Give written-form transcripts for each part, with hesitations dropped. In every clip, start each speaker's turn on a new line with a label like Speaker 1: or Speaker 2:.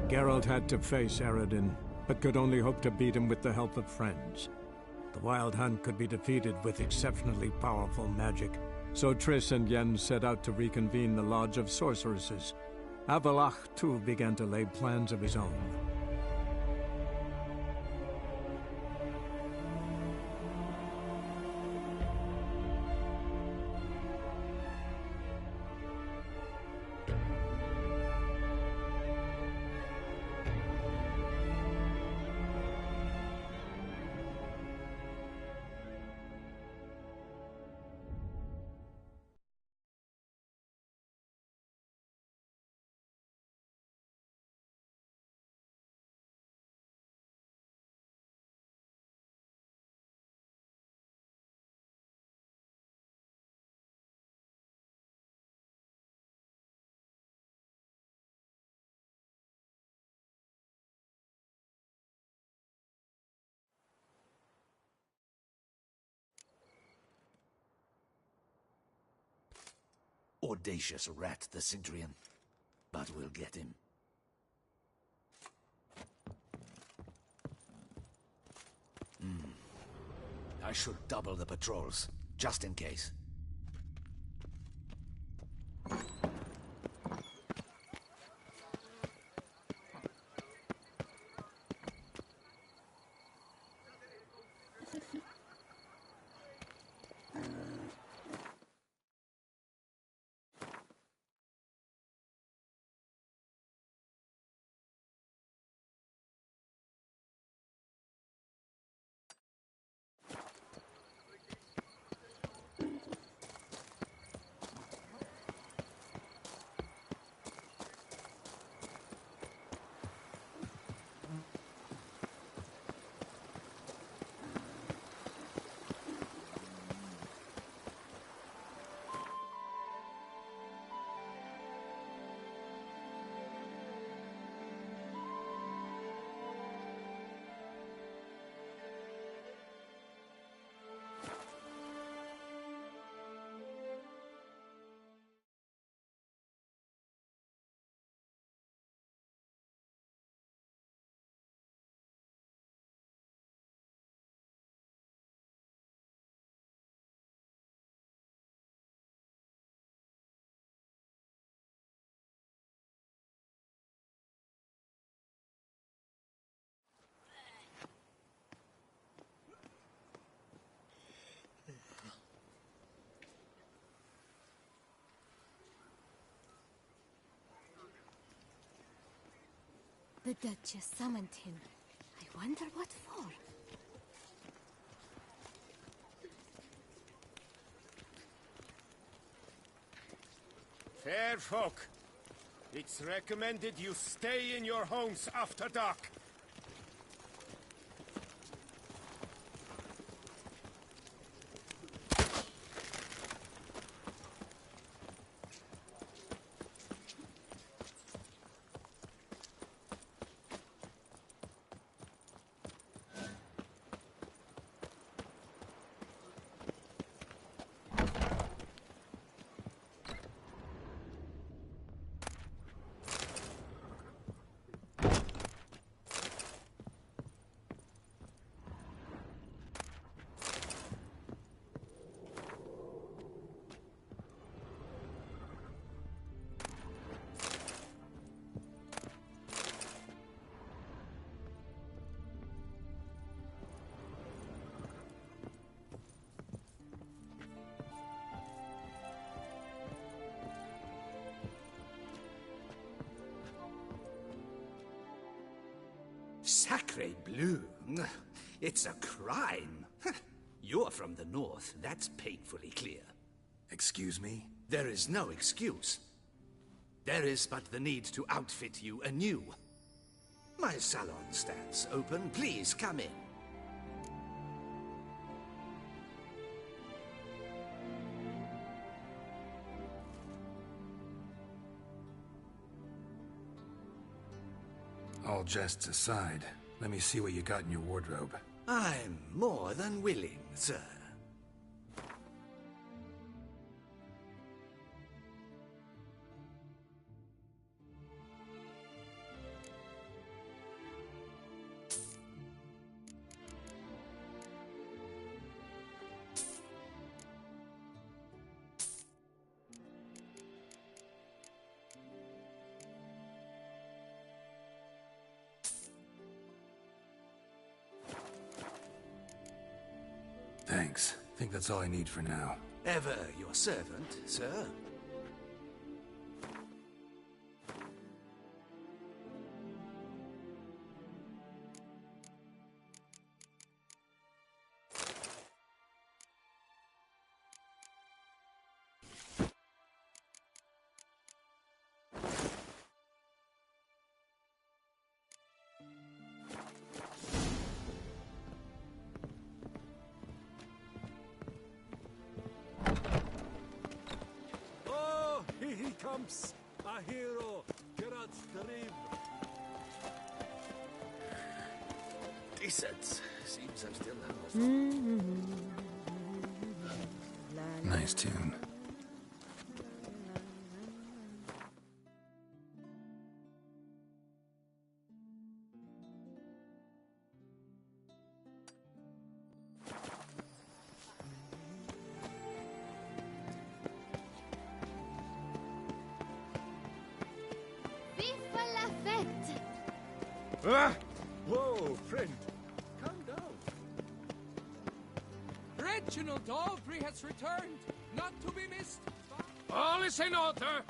Speaker 1: Geralt had to face Eredin, but could only hope to beat him with the help of friends. The Wild Hunt could be defeated with exceptionally powerful magic, so Triss and Yen set out to reconvene the Lodge of Sorceresses. Avalach, too, began to lay plans of his own.
Speaker 2: Audacious rat, the Cintrian. But we'll get him. I should double the patrols, just in case.
Speaker 3: The Duchess summoned him. I wonder what for.
Speaker 4: Fair folk, it's recommended you stay in your homes after dark.
Speaker 2: Sacre bleu! It's a crime! You're from the north, that's painfully clear.
Speaker 5: Excuse me?
Speaker 2: There is no excuse. There is but the need to outfit you anew. My salon stands open, please come in.
Speaker 5: All jests aside, let me see what you got in your wardrobe.
Speaker 2: I'm more than willing, sir.
Speaker 5: Thanks. Think that's all I need for now.
Speaker 2: Ever your servant, sir.
Speaker 6: Here he comes! A hero! Geralt Dream!
Speaker 2: Decent. Seems I'm still housed.
Speaker 5: Nice tune.
Speaker 3: Viva la fête!
Speaker 6: Ah! Whoa, friend! Calm down.
Speaker 7: Reginald Aubrey has returned, not to be missed.
Speaker 4: All is in order!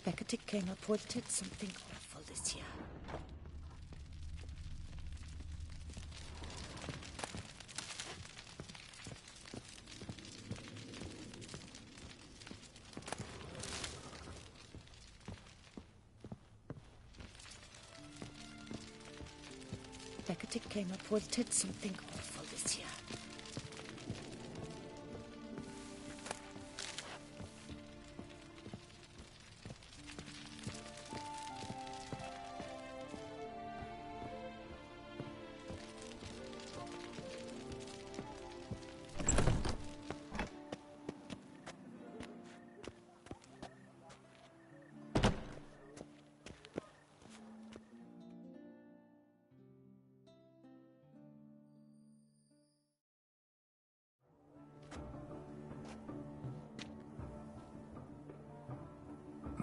Speaker 8: Beckett came reported something awful this year. Beckett came reported something awful this year.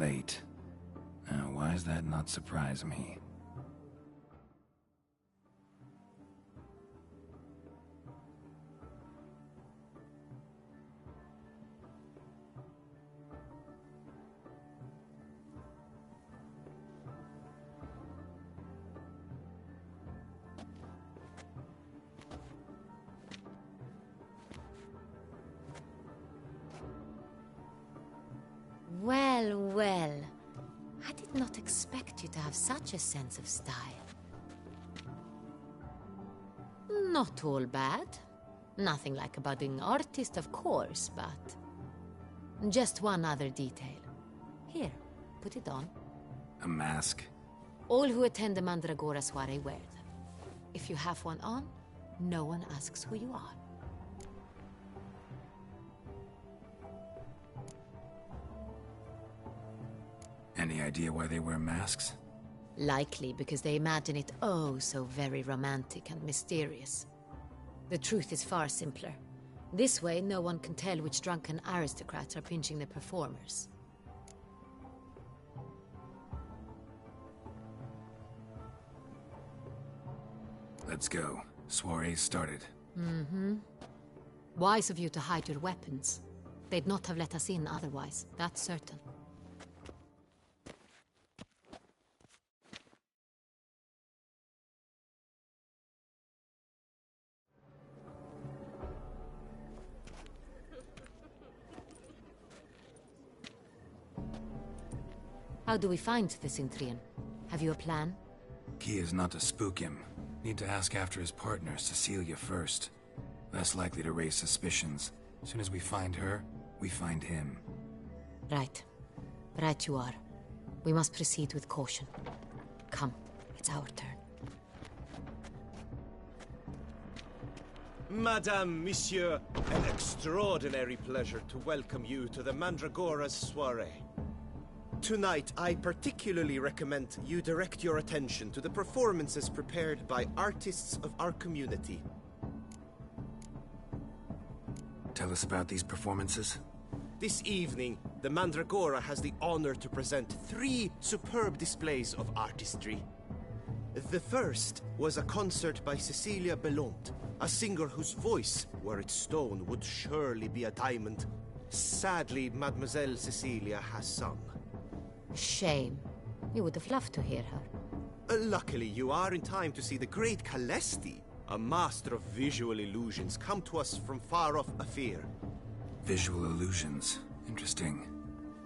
Speaker 5: Late. Why does that not surprise me?
Speaker 8: Well, well. I did not expect you to have such a sense of style. Not all bad. Nothing like a budding artist, of course, but... just one other detail. Here, put it on.
Speaker 5: A mask?
Speaker 8: All who attend the Mandragora soiree wear them. If you have one on, no one asks who you are.
Speaker 5: Any idea why they wear masks?
Speaker 8: Likely because they imagine it oh so very romantic and mysterious. The truth is far simpler. This way, no one can tell which drunken aristocrats are pinching the performers.
Speaker 5: Let's go. Soiree started.
Speaker 8: Mm-hmm. Wise of you to hide your weapons. They'd not have let us in otherwise, that's certain. How do we find the Cintrian? Have you a plan?
Speaker 5: Key is not to spook him. Need to ask after his partner, Cecilia, first. Less likely to raise suspicions. As soon as we find her, we find him.
Speaker 8: Right. Right you are. We must proceed with caution. Come, it's our turn.
Speaker 4: Madame, Monsieur, an extraordinary pleasure to welcome you to the Mandragora's soiree. Tonight, I particularly recommend you direct your attention to the performances prepared by artists of our community.
Speaker 5: Tell us about these performances.
Speaker 4: This evening, the Mandragora has the honor to present 3 superb displays of artistry. The first was a concert by Cecilia Belont, a singer whose voice, were it stone, would surely be a diamond. Sadly, Mademoiselle Cecilia has sung.
Speaker 8: Shame. We would have loved to hear her.
Speaker 4: Luckily, you are in time to see the great Calesti, a master of visual illusions, come to us from far off Afir.
Speaker 5: Visual illusions. Interesting.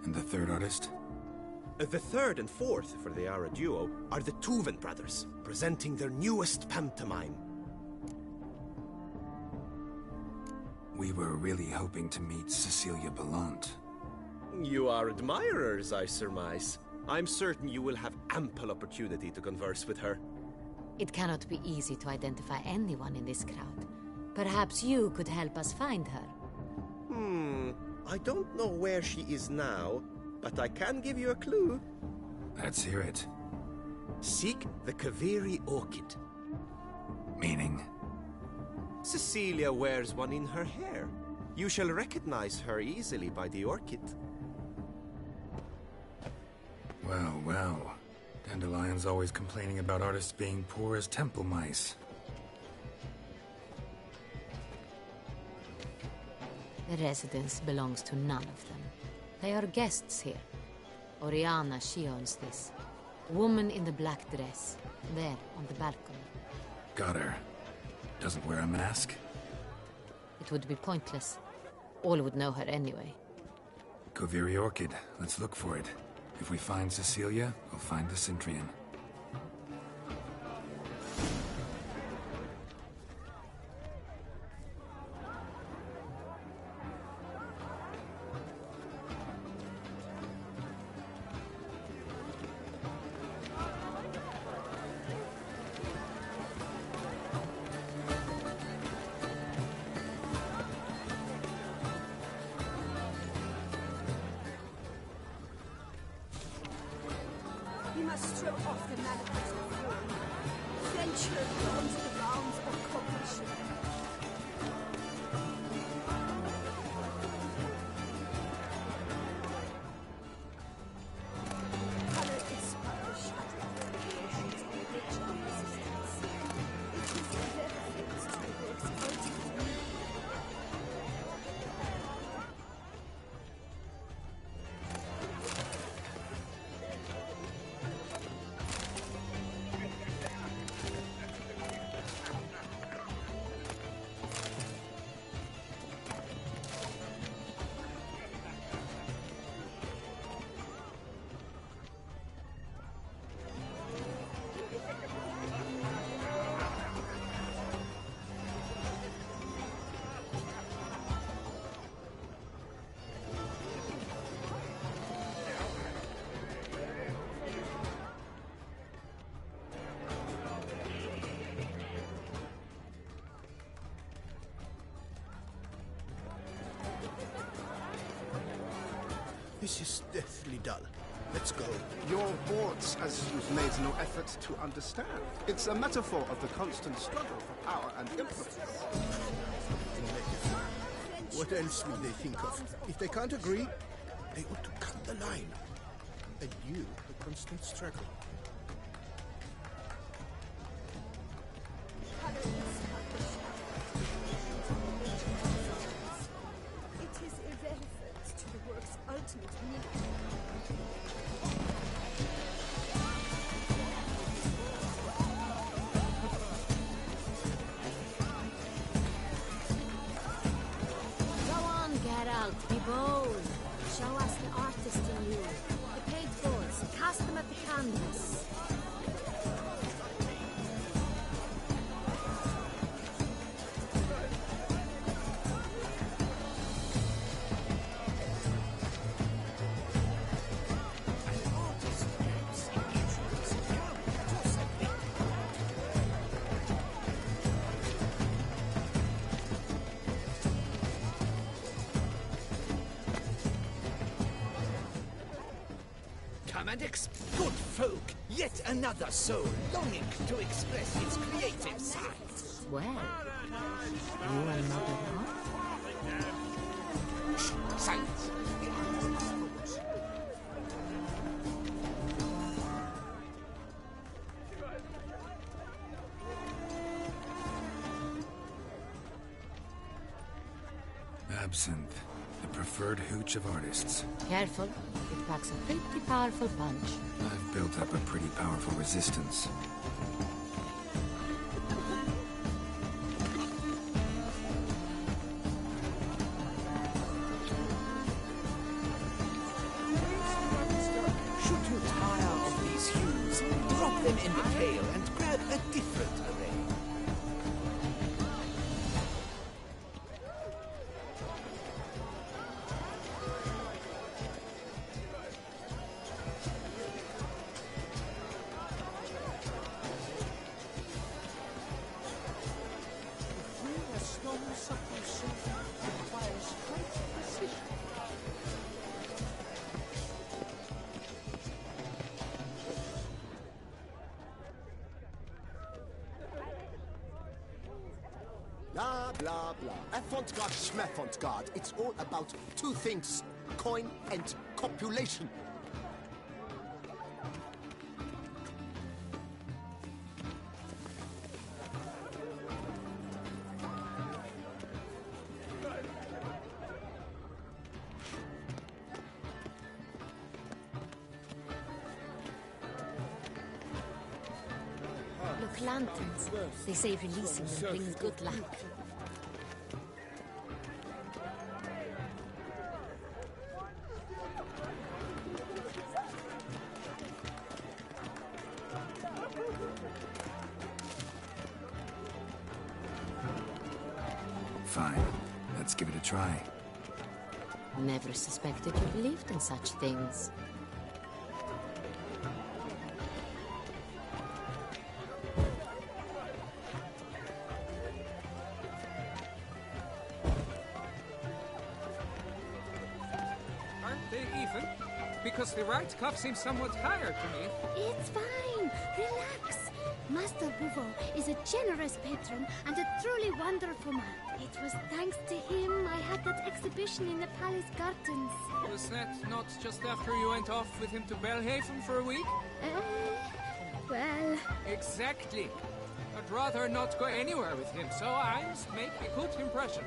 Speaker 5: And the third artist?
Speaker 4: The third and fourth, for they are a duo, are the Tuven brothers, presenting their newest pantomime.
Speaker 5: We were really hoping to meet Cecilia Belont.
Speaker 4: You are admirers, I surmise. I'm certain you will have ample opportunity to converse with her.
Speaker 8: It cannot be easy to identify anyone in this crowd. Perhaps you could help us find her.
Speaker 4: I don't know where she is now, but I can give you a clue.
Speaker 5: Let's hear it.
Speaker 4: Seek the Kaviri orchid.
Speaker 5: Meaning?
Speaker 4: Cecilia wears one in her hair. You shall recognize her easily by the orchid.
Speaker 5: Well, well. Dandelion's always complaining about artists being poor as temple mice.
Speaker 8: The residence belongs to none of them. They are guests here. Oriana, she owns this. Woman in the black dress, there on the balcony.
Speaker 5: Got her. Doesn't wear a mask?
Speaker 8: It would be pointless. All would know her anyway.
Speaker 5: Kaviri Orchid. Let's look for it. If we find Cecilia, we'll find the Cintrian.
Speaker 9: We must strip off the manacles of form. Venture beyond the bounds of cognition. Color is spark.
Speaker 4: This is deathly dull. Let's go.
Speaker 10: Your words, as you've made no effort to understand. It's a metaphor of the constant struggle for power and influence.
Speaker 4: What else will they think of? If they can't agree, they ought to cut the line. And you, the constant struggle.
Speaker 9: It is irrelevant to the work's ultimate meaning.
Speaker 8: Get out, be bold. Show us the artist in you. The paint boards, cast them at the canvas.
Speaker 2: Good folk, yet another soul longing to express its creative side.
Speaker 8: Well, you are not at all.
Speaker 2: Silence.
Speaker 5: Absinthe, the preferred hooch of artists.
Speaker 8: Careful, it packs a pretty powerful punch.
Speaker 5: I've built up a pretty powerful resistance.
Speaker 2: Should you tire of these hues, drop them in the pail and grab a different array.
Speaker 4: Blah, blah, blah. Avant-garde, schmavant-garde. It's all about two things. Coin and copulation.
Speaker 8: Look, lanterns. They say releasing them brings good luck.
Speaker 5: Fine. Let's give it a try.
Speaker 8: Never suspected you believed in such things.
Speaker 7: Aren't they even? Because the right cuff seems somewhat higher to me.
Speaker 3: It's fine. Relax. Master Bouveau is a generous patron and a truly wonderful man. It was thanks to him I had that exhibition in the palace gardens.
Speaker 7: Was that not just after you went off with him to Belhaven for a week?
Speaker 3: Well...
Speaker 7: Exactly. I'd rather not go anywhere with him, so I must make a good impression.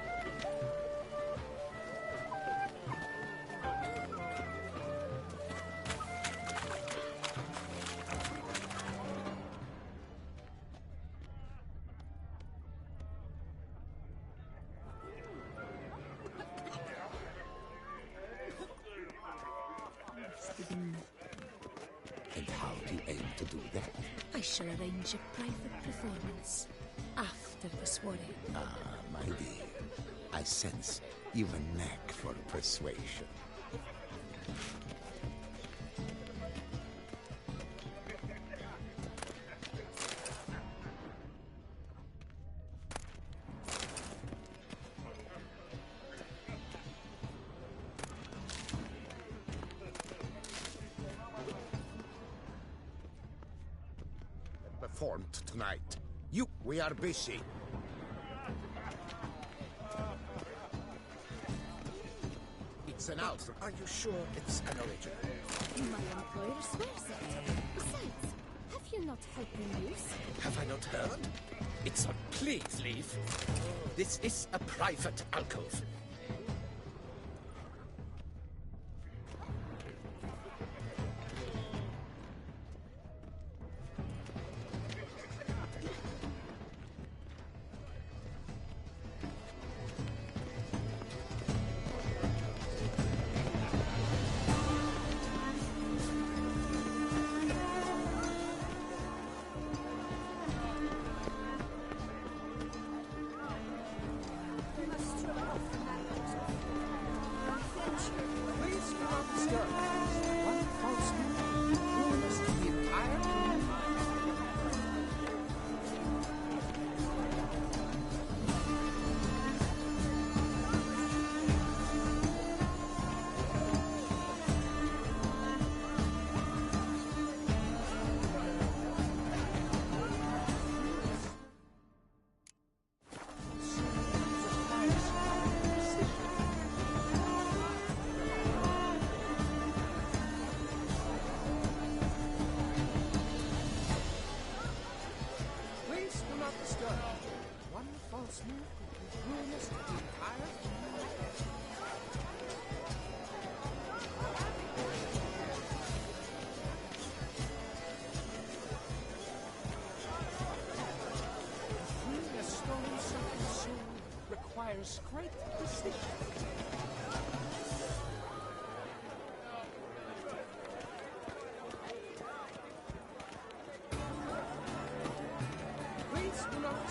Speaker 2: And how do you aim to do that?
Speaker 3: I shall arrange a private performance after the soiree.
Speaker 2: Ah, my dear, I sense you've a knack for persuasion.
Speaker 11: performed tonight. We are busy. It's an outro. Are you sure it's an original?
Speaker 3: My employer swears it. Besides, have you not heard the news?
Speaker 2: Have I not heard? It's a please leave. This is a private alcove.
Speaker 7: Requires great precision.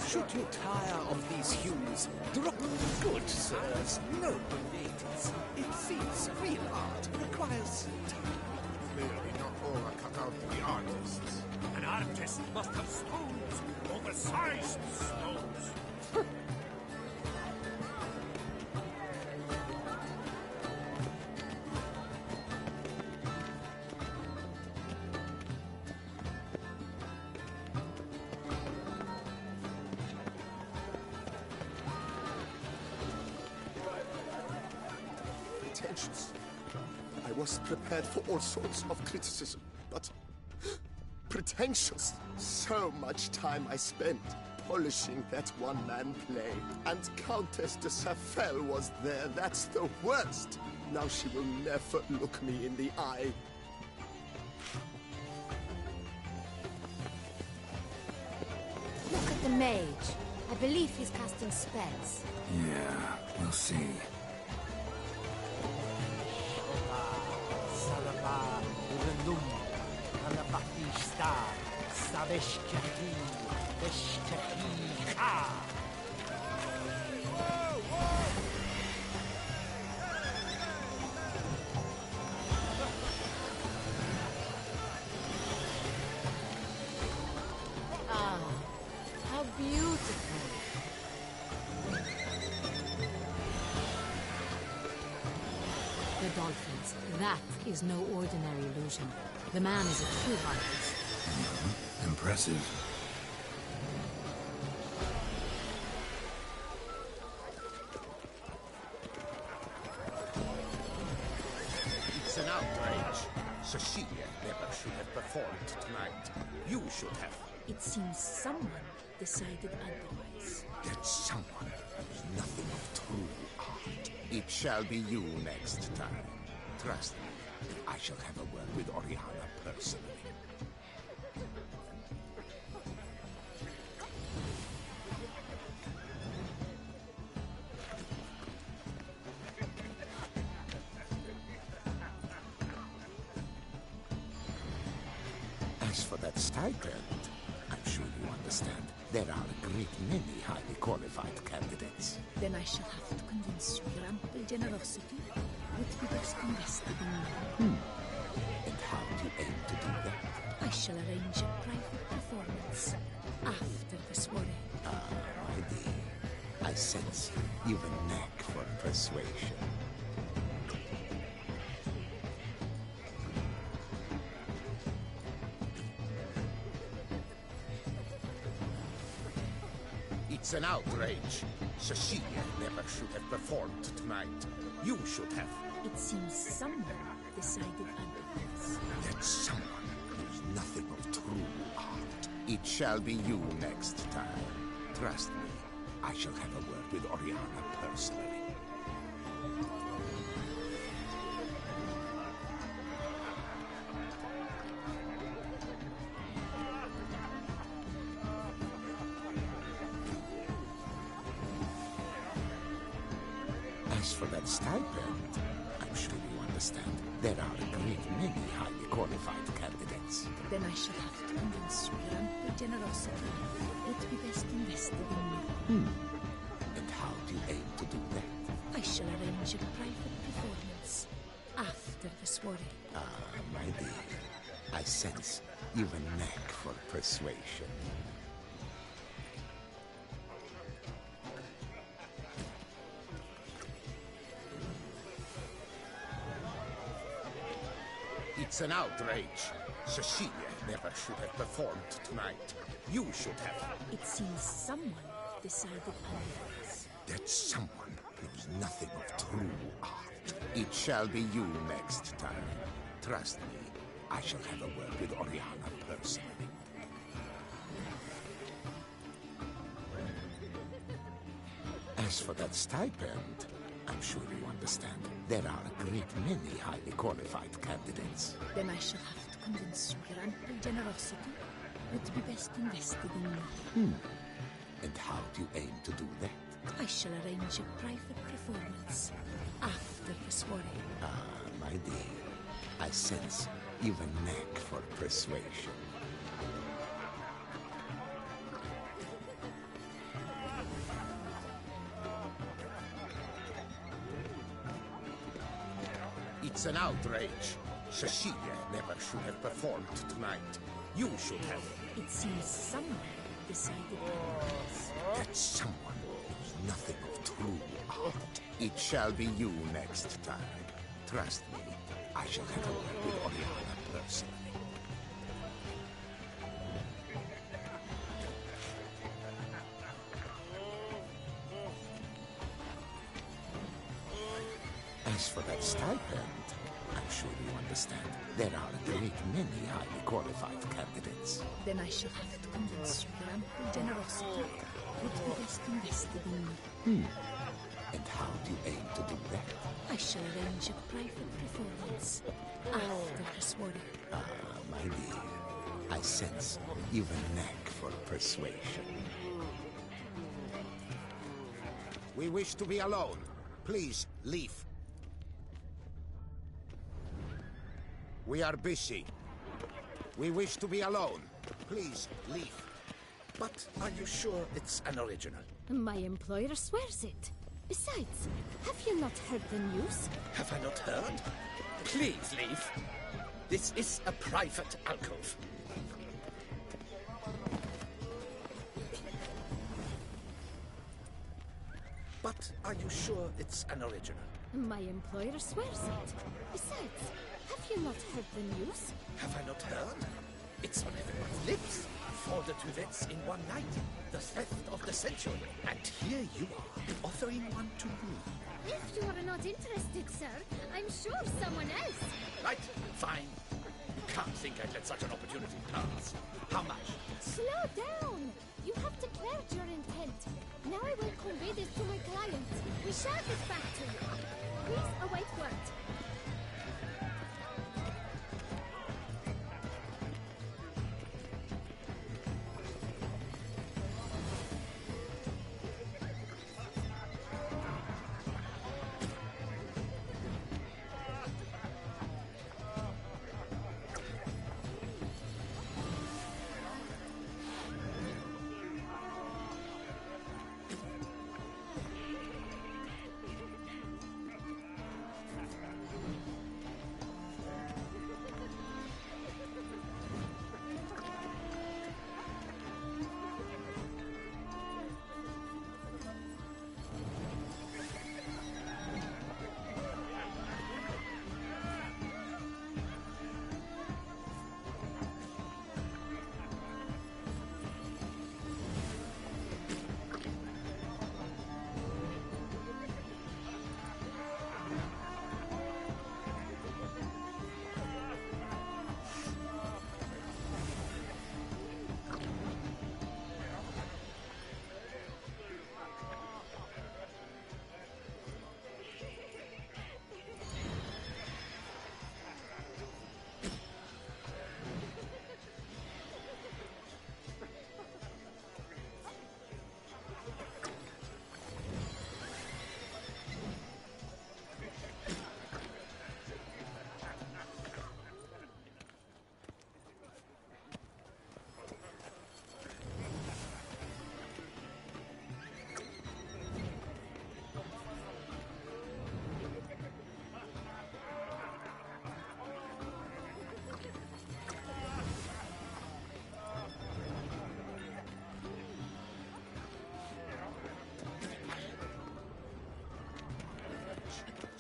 Speaker 2: Should you tire of these hues, drop good, sirs, noble ladies. It seems real art requires time.
Speaker 11: Clearly not all are cut out to be artists.
Speaker 6: An artist must have stones, oversized stones.
Speaker 10: Pretentious. I was prepared for all sorts of criticism, but pretentious. So much time I spent polishing that one-man play. And Countess de Safel was there. That's the worst. Now she will never look me in the eye.
Speaker 8: Look at the mage. I believe he's casting spells.
Speaker 5: Yeah, we'll see.
Speaker 8: Ah, how beautiful. The dolphins. That is no ordinary illusion. The man is a true artist.
Speaker 5: Impressive.
Speaker 11: It's an outrage. Cecilia never should have performed tonight. You should have.
Speaker 9: It seems someone decided otherwise.
Speaker 11: That someone is nothing of true art. It shall be you next time. Trust me, I shall have a word with Oriana personally. As for that stipend, I'm sure you understand. There are a great many highly qualified candidates.
Speaker 9: Then I shall have to convince you your ample generosity would be best invested in me.
Speaker 11: And how do you aim to do that?
Speaker 9: I shall arrange a private performance after the soiree.
Speaker 11: Ah, my dear, I sense you've a knack for persuasion. It's an outrage. Cecilia never should have performed tonight. You should have.
Speaker 9: It seems someone decided otherwise.
Speaker 11: That someone knows nothing of true art. It shall be you next time. Trust me, I shall have a word with Oriana personally. As for that stipend, I'm sure you understand. There are a great many highly qualified candidates.
Speaker 9: Then I shall have to convince your ample generosity. It would be best invested in me.
Speaker 11: And how do you aim to do that?
Speaker 9: I shall arrange a private performance after the soiree.
Speaker 11: My dear, I sense you've a knack for persuasion. It's an outrage. Cecilia never should have performed tonight. You should have.
Speaker 9: It seems someone decided otherwise.
Speaker 11: That someone knows nothing of true art. It shall be you next time. Trust me, I shall have a word with Oriana personally. As for that stipend, I'm sure you understand. There are a great many highly qualified candidates.
Speaker 9: Then I shall have to convince your ample generosity. It would be best invested in me.
Speaker 11: And how do you aim to do that?
Speaker 9: I shall arrange a private performance after the soiree.
Speaker 11: My dear, I sense you've a knack for persuasion. It's an outrage. Cecilia never should have performed tonight. You should have.
Speaker 9: It seems someone decided otherwise.
Speaker 11: That someone knows nothing of true art. It shall be you next time. Trust me, I shall have a word with Oriana personally. As for that stipend, I'm sure you understand. There are a great many highly qualified candidates.
Speaker 9: Then I shall have to convince your ample generosity. It would be best invested in me.
Speaker 11: And how do you aim to do that?
Speaker 9: I shall arrange a private performance after the soiree.
Speaker 11: My dear, I sense you've a knack for persuasion. We wish to be alone. Please, leave. We are busy. We wish to be alone. Please, leave.
Speaker 2: But are you sure it's an original?
Speaker 3: My employer swears it. Besides, have you not heard the news?
Speaker 2: Have I not heard? Please leave. This is a private alcove. But are you sure it's an original?
Speaker 3: My employer swears it. Besides, have you not heard the news?
Speaker 2: Have I not heard? It's on everyone's lips. 4 duets in one night. The theft of the century. And here you are, offering one to me.
Speaker 3: If you are not interested, sir, I'm sure someone else.
Speaker 2: Right, fine. You can't think I'd let such an opportunity pass. How much?
Speaker 3: Slow down. You have declared your intent. Now I will convey this to my client. We shall get back to you. Please await word.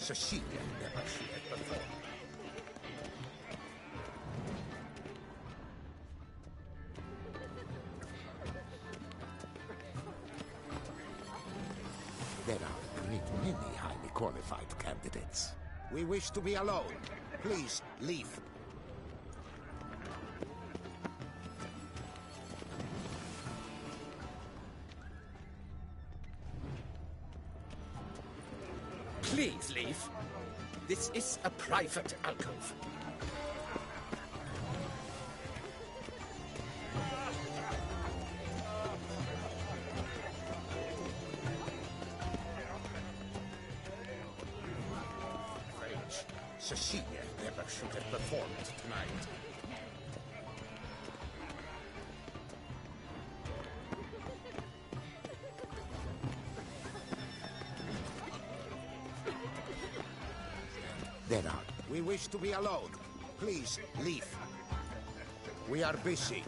Speaker 11: Cecilia never she had performed. There are a great many highly qualified candidates. We wish to be alone. Please, leave.
Speaker 2: Please leave. This is a private alcove.
Speaker 11: Cecilia never should have performed tonight. There are. We wish to be alone. Please, leave. We are busy.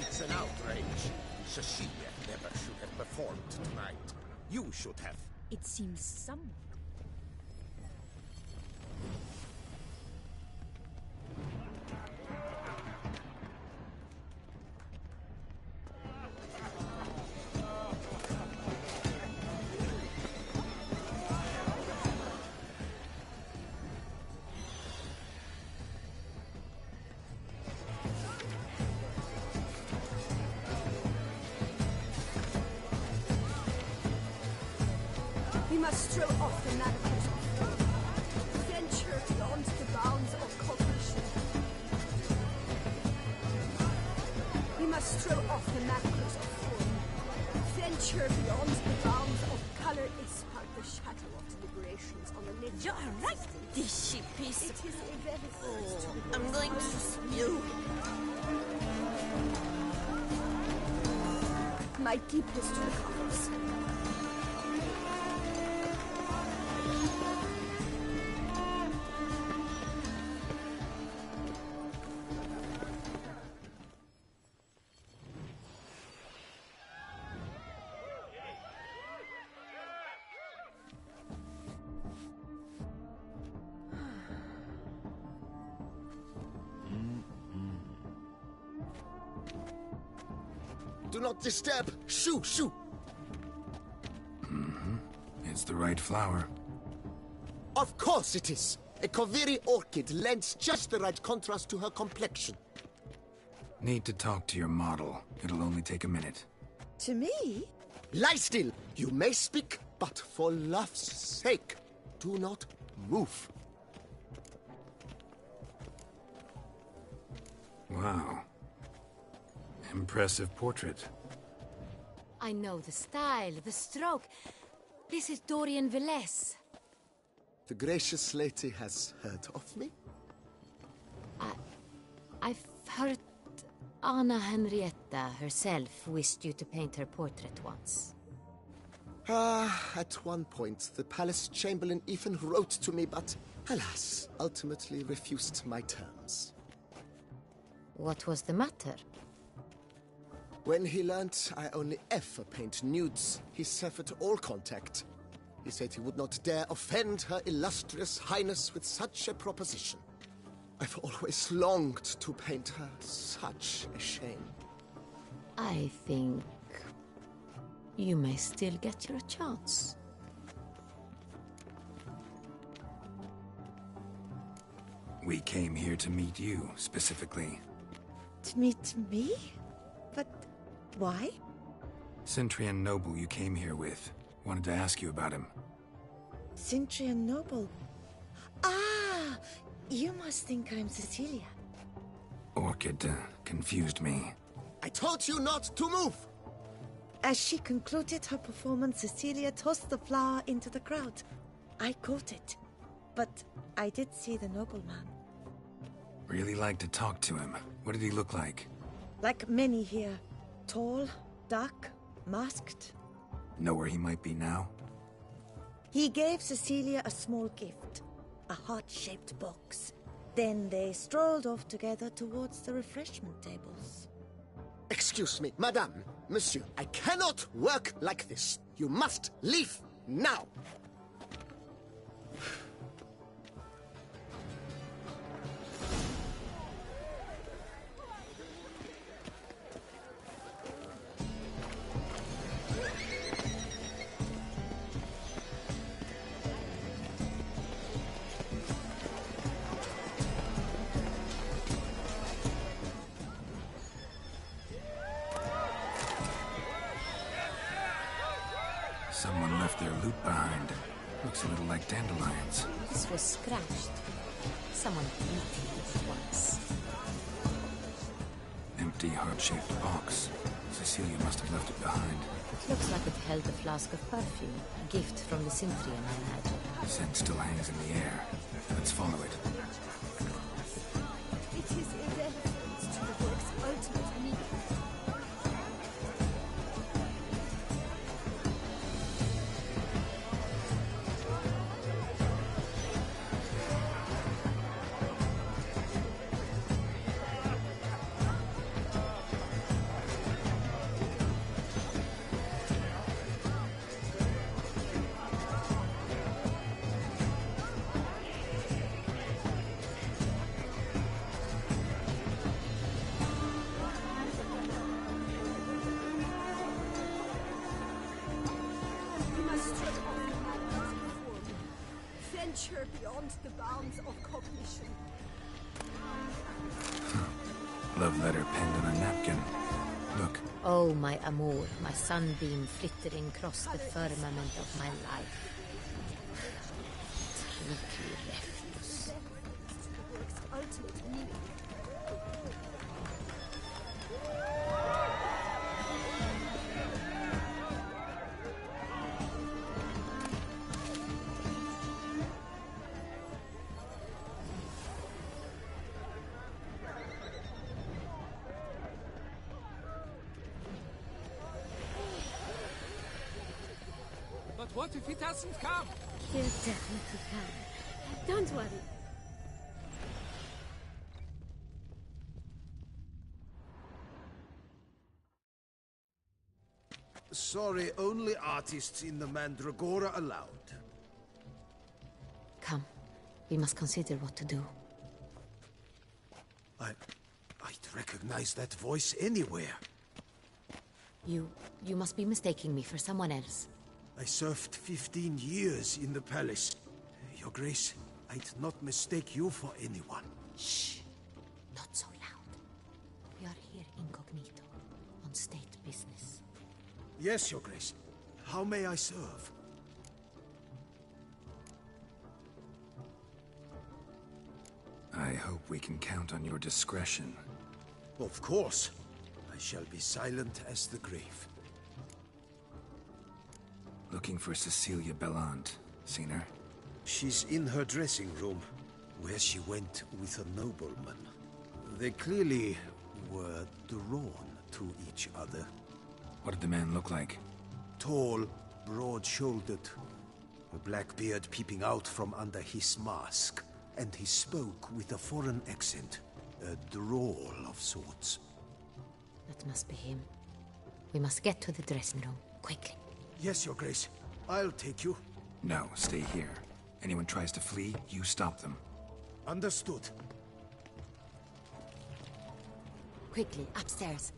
Speaker 11: It's an outrage. Cecilia never should have performed tonight. You should have.
Speaker 9: It seems somewhat. We must throw off the manacles of form, venture beyond the bounds of cognition. We must throw off the manacles of form, venture beyond the bounds of color, expand the shadow of deliberations on the nature.
Speaker 12: You're right, this ship is.
Speaker 9: It is a very first
Speaker 12: I'm going to spew.
Speaker 9: My deepest regards.
Speaker 10: Do not disturb! Shoo! Shoo!
Speaker 5: It's the right flower.
Speaker 10: Of course it is! A Koviri orchid lends just the right contrast to her complexion.
Speaker 5: Need to talk to your model. It'll only take a minute.
Speaker 12: To me?
Speaker 10: Lie still! You may speak, but for love's sake, do not move.
Speaker 5: Wow. Impressive portrait.
Speaker 8: I know the style, the stroke. This is Dorian Velez.
Speaker 10: The gracious lady has heard of me?
Speaker 8: I've heard Anna Henrietta herself wished you to paint her portrait once.
Speaker 10: At one point, the palace chamberlain even wrote to me, but alas, ultimately refused my terms.
Speaker 8: What was the matter?
Speaker 10: When he learnt I only ever paint nudes, he severed all contact. He said he would not dare offend her illustrious highness with such a proposition. I've always longed to paint her. Such a shame.
Speaker 8: I think you may still get your chance.
Speaker 5: We came here to meet you, specifically.
Speaker 12: To meet me? But why?
Speaker 5: Centrian noble you came here with Wanted to ask you about him.
Speaker 12: Cintrian noble. Ah! You must think I'm Cecilia.
Speaker 5: Orchid confused me.
Speaker 10: I told you not to move!
Speaker 12: As she concluded her performance, Cecilia tossed the flower into the crowd. I caught it, but I did see the nobleman.
Speaker 5: Really like to talk to him. What did he look like?
Speaker 12: Like many here. Tall, dark, masked.
Speaker 5: Know where he might be now?
Speaker 12: He gave Cecilia a small gift, a heart-shaped box. Then they strolled off together towards the refreshment tables.
Speaker 10: Excuse me, madame, monsieur, I cannot work like this. You must leave now.
Speaker 5: Someone left their loot behind. Looks a little like dandelions.
Speaker 8: This was scratched. Someone eaten it once.
Speaker 5: Empty, heart-shaped box. Cecilia must have left it behind.
Speaker 8: It looks like it held a flask of perfume. A gift from the Cintrian, I imagine.
Speaker 5: The scent still hangs in the air. Let's follow it.
Speaker 9: It is irrelevant to the work's ultimate meaning. Venture beyond the bounds of cognition.
Speaker 5: Love letter penned on a napkin. Look.
Speaker 8: Oh, my amour, my sunbeam flittering across the firmament of my life. Tricky leftus.
Speaker 9: The work's ultimate meaning.
Speaker 7: But what if he doesn't come?
Speaker 3: He'll definitely come. Don't worry.
Speaker 2: Sorry, only artists in the Mandragora allowed.
Speaker 8: Come. We must consider what to do.
Speaker 2: I'd recognize that voice anywhere.
Speaker 8: You must be mistaking me for someone else.
Speaker 2: I served 15 years in the palace. Your Grace, I'd not mistake you for anyone.
Speaker 8: Shh. Not so loud. We are here incognito, on state business.
Speaker 2: Yes, Your Grace. How may I serve?
Speaker 5: I hope we can count on your discretion.
Speaker 2: Of course. I shall be silent as the grave.
Speaker 5: Looking for Cecilia Bellant. Seen her?
Speaker 2: She's in her dressing room, where she went with a nobleman. They clearly were drawn to each other.
Speaker 5: What did the man look like?
Speaker 2: Tall, broad-shouldered, a black beard peeping out from under his mask, and he spoke with a foreign accent, a drawl of sorts.
Speaker 8: That must be him. We must get to the dressing room, quickly.
Speaker 2: Yes, Your Grace. I'll take you.
Speaker 5: No, stay here. Anyone tries to flee, you stop them.
Speaker 2: Understood.
Speaker 8: Quickly, upstairs.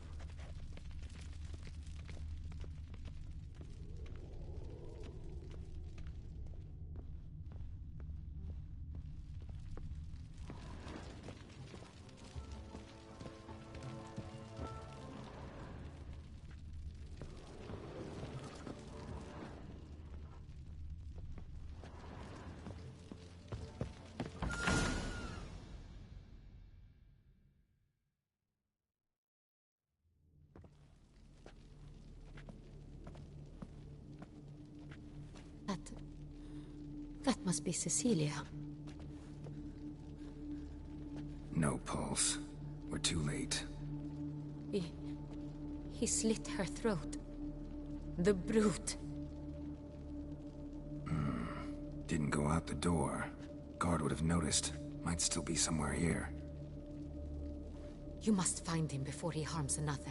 Speaker 8: That must be Cecilia.
Speaker 5: No pulse. We're too late.
Speaker 8: He slit her throat. The brute.
Speaker 5: Didn't go out the door. Guard would have noticed. Might still be somewhere here.
Speaker 8: You must find him before he harms another.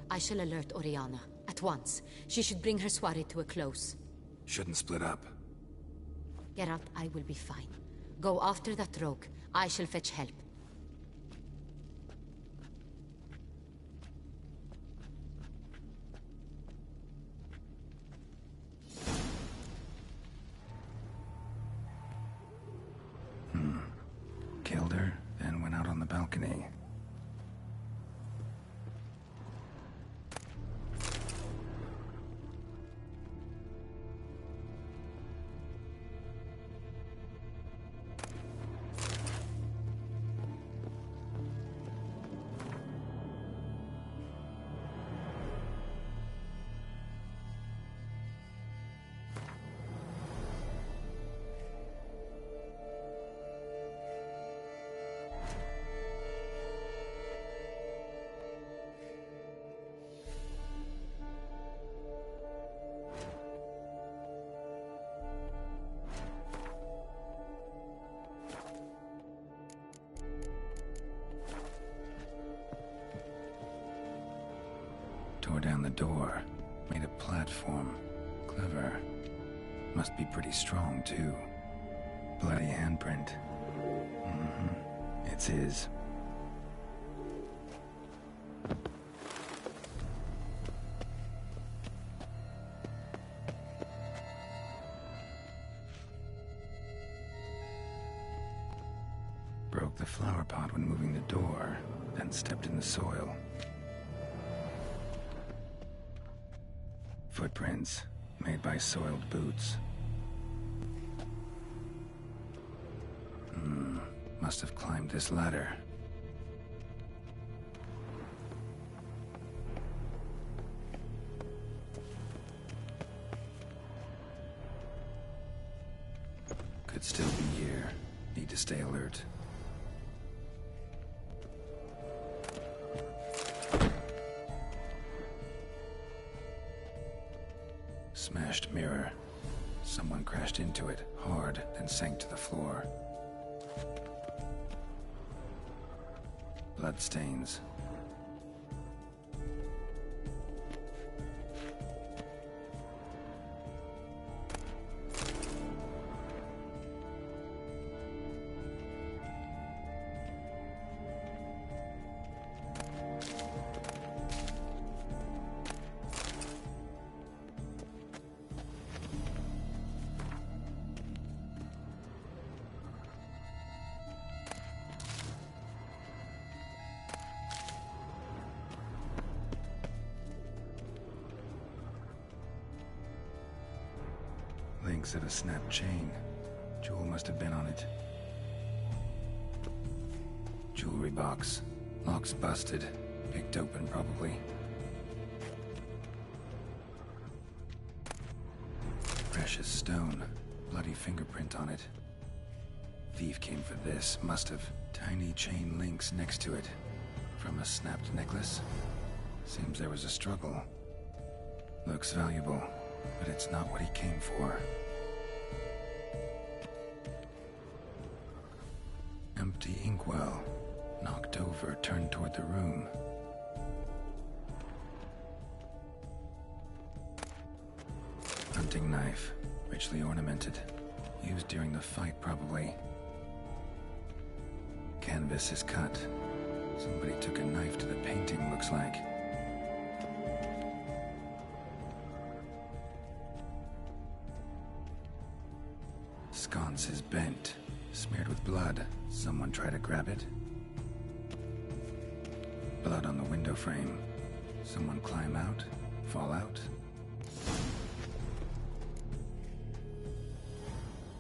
Speaker 8: I shall alert Oriana. At once. She should bring her soiree to a close.
Speaker 5: Shouldn't split up.
Speaker 8: Geralt, I will be fine. Go after that rogue. I shall fetch help.
Speaker 5: Killed her, then went out on the balcony. Tore down the door. Made a platform. Clever. Must be pretty strong, too. Bloody handprint. It's his. Broke the flower pot when moving the door, then stepped in the soil. Footprints, made by soiled boots. Must have climbed this ladder. Could still be here. Need to stay alert. Smashed mirror. Someone crashed into it, hard, then sank to the floor. Bloodstains. Links of a snapped chain. Jewel must have been on it. Jewelry box. Lock's busted. Picked open, probably. Precious stone. Bloody fingerprint on it. Thief came for this. Must have. Tiny chain links next to it. From a snapped necklace. Seems there was a struggle. Looks valuable, but it's not what he came for. Empty inkwell. Knocked over, turned toward the room. Hunting knife. Richly ornamented. Used during the fight, probably. Canvas is cut. Somebody took a knife to the painting, looks like. Sconce is bent. Smeared with blood. Someone try to grab it? Blood on the window frame. Someone climb out? Fall out?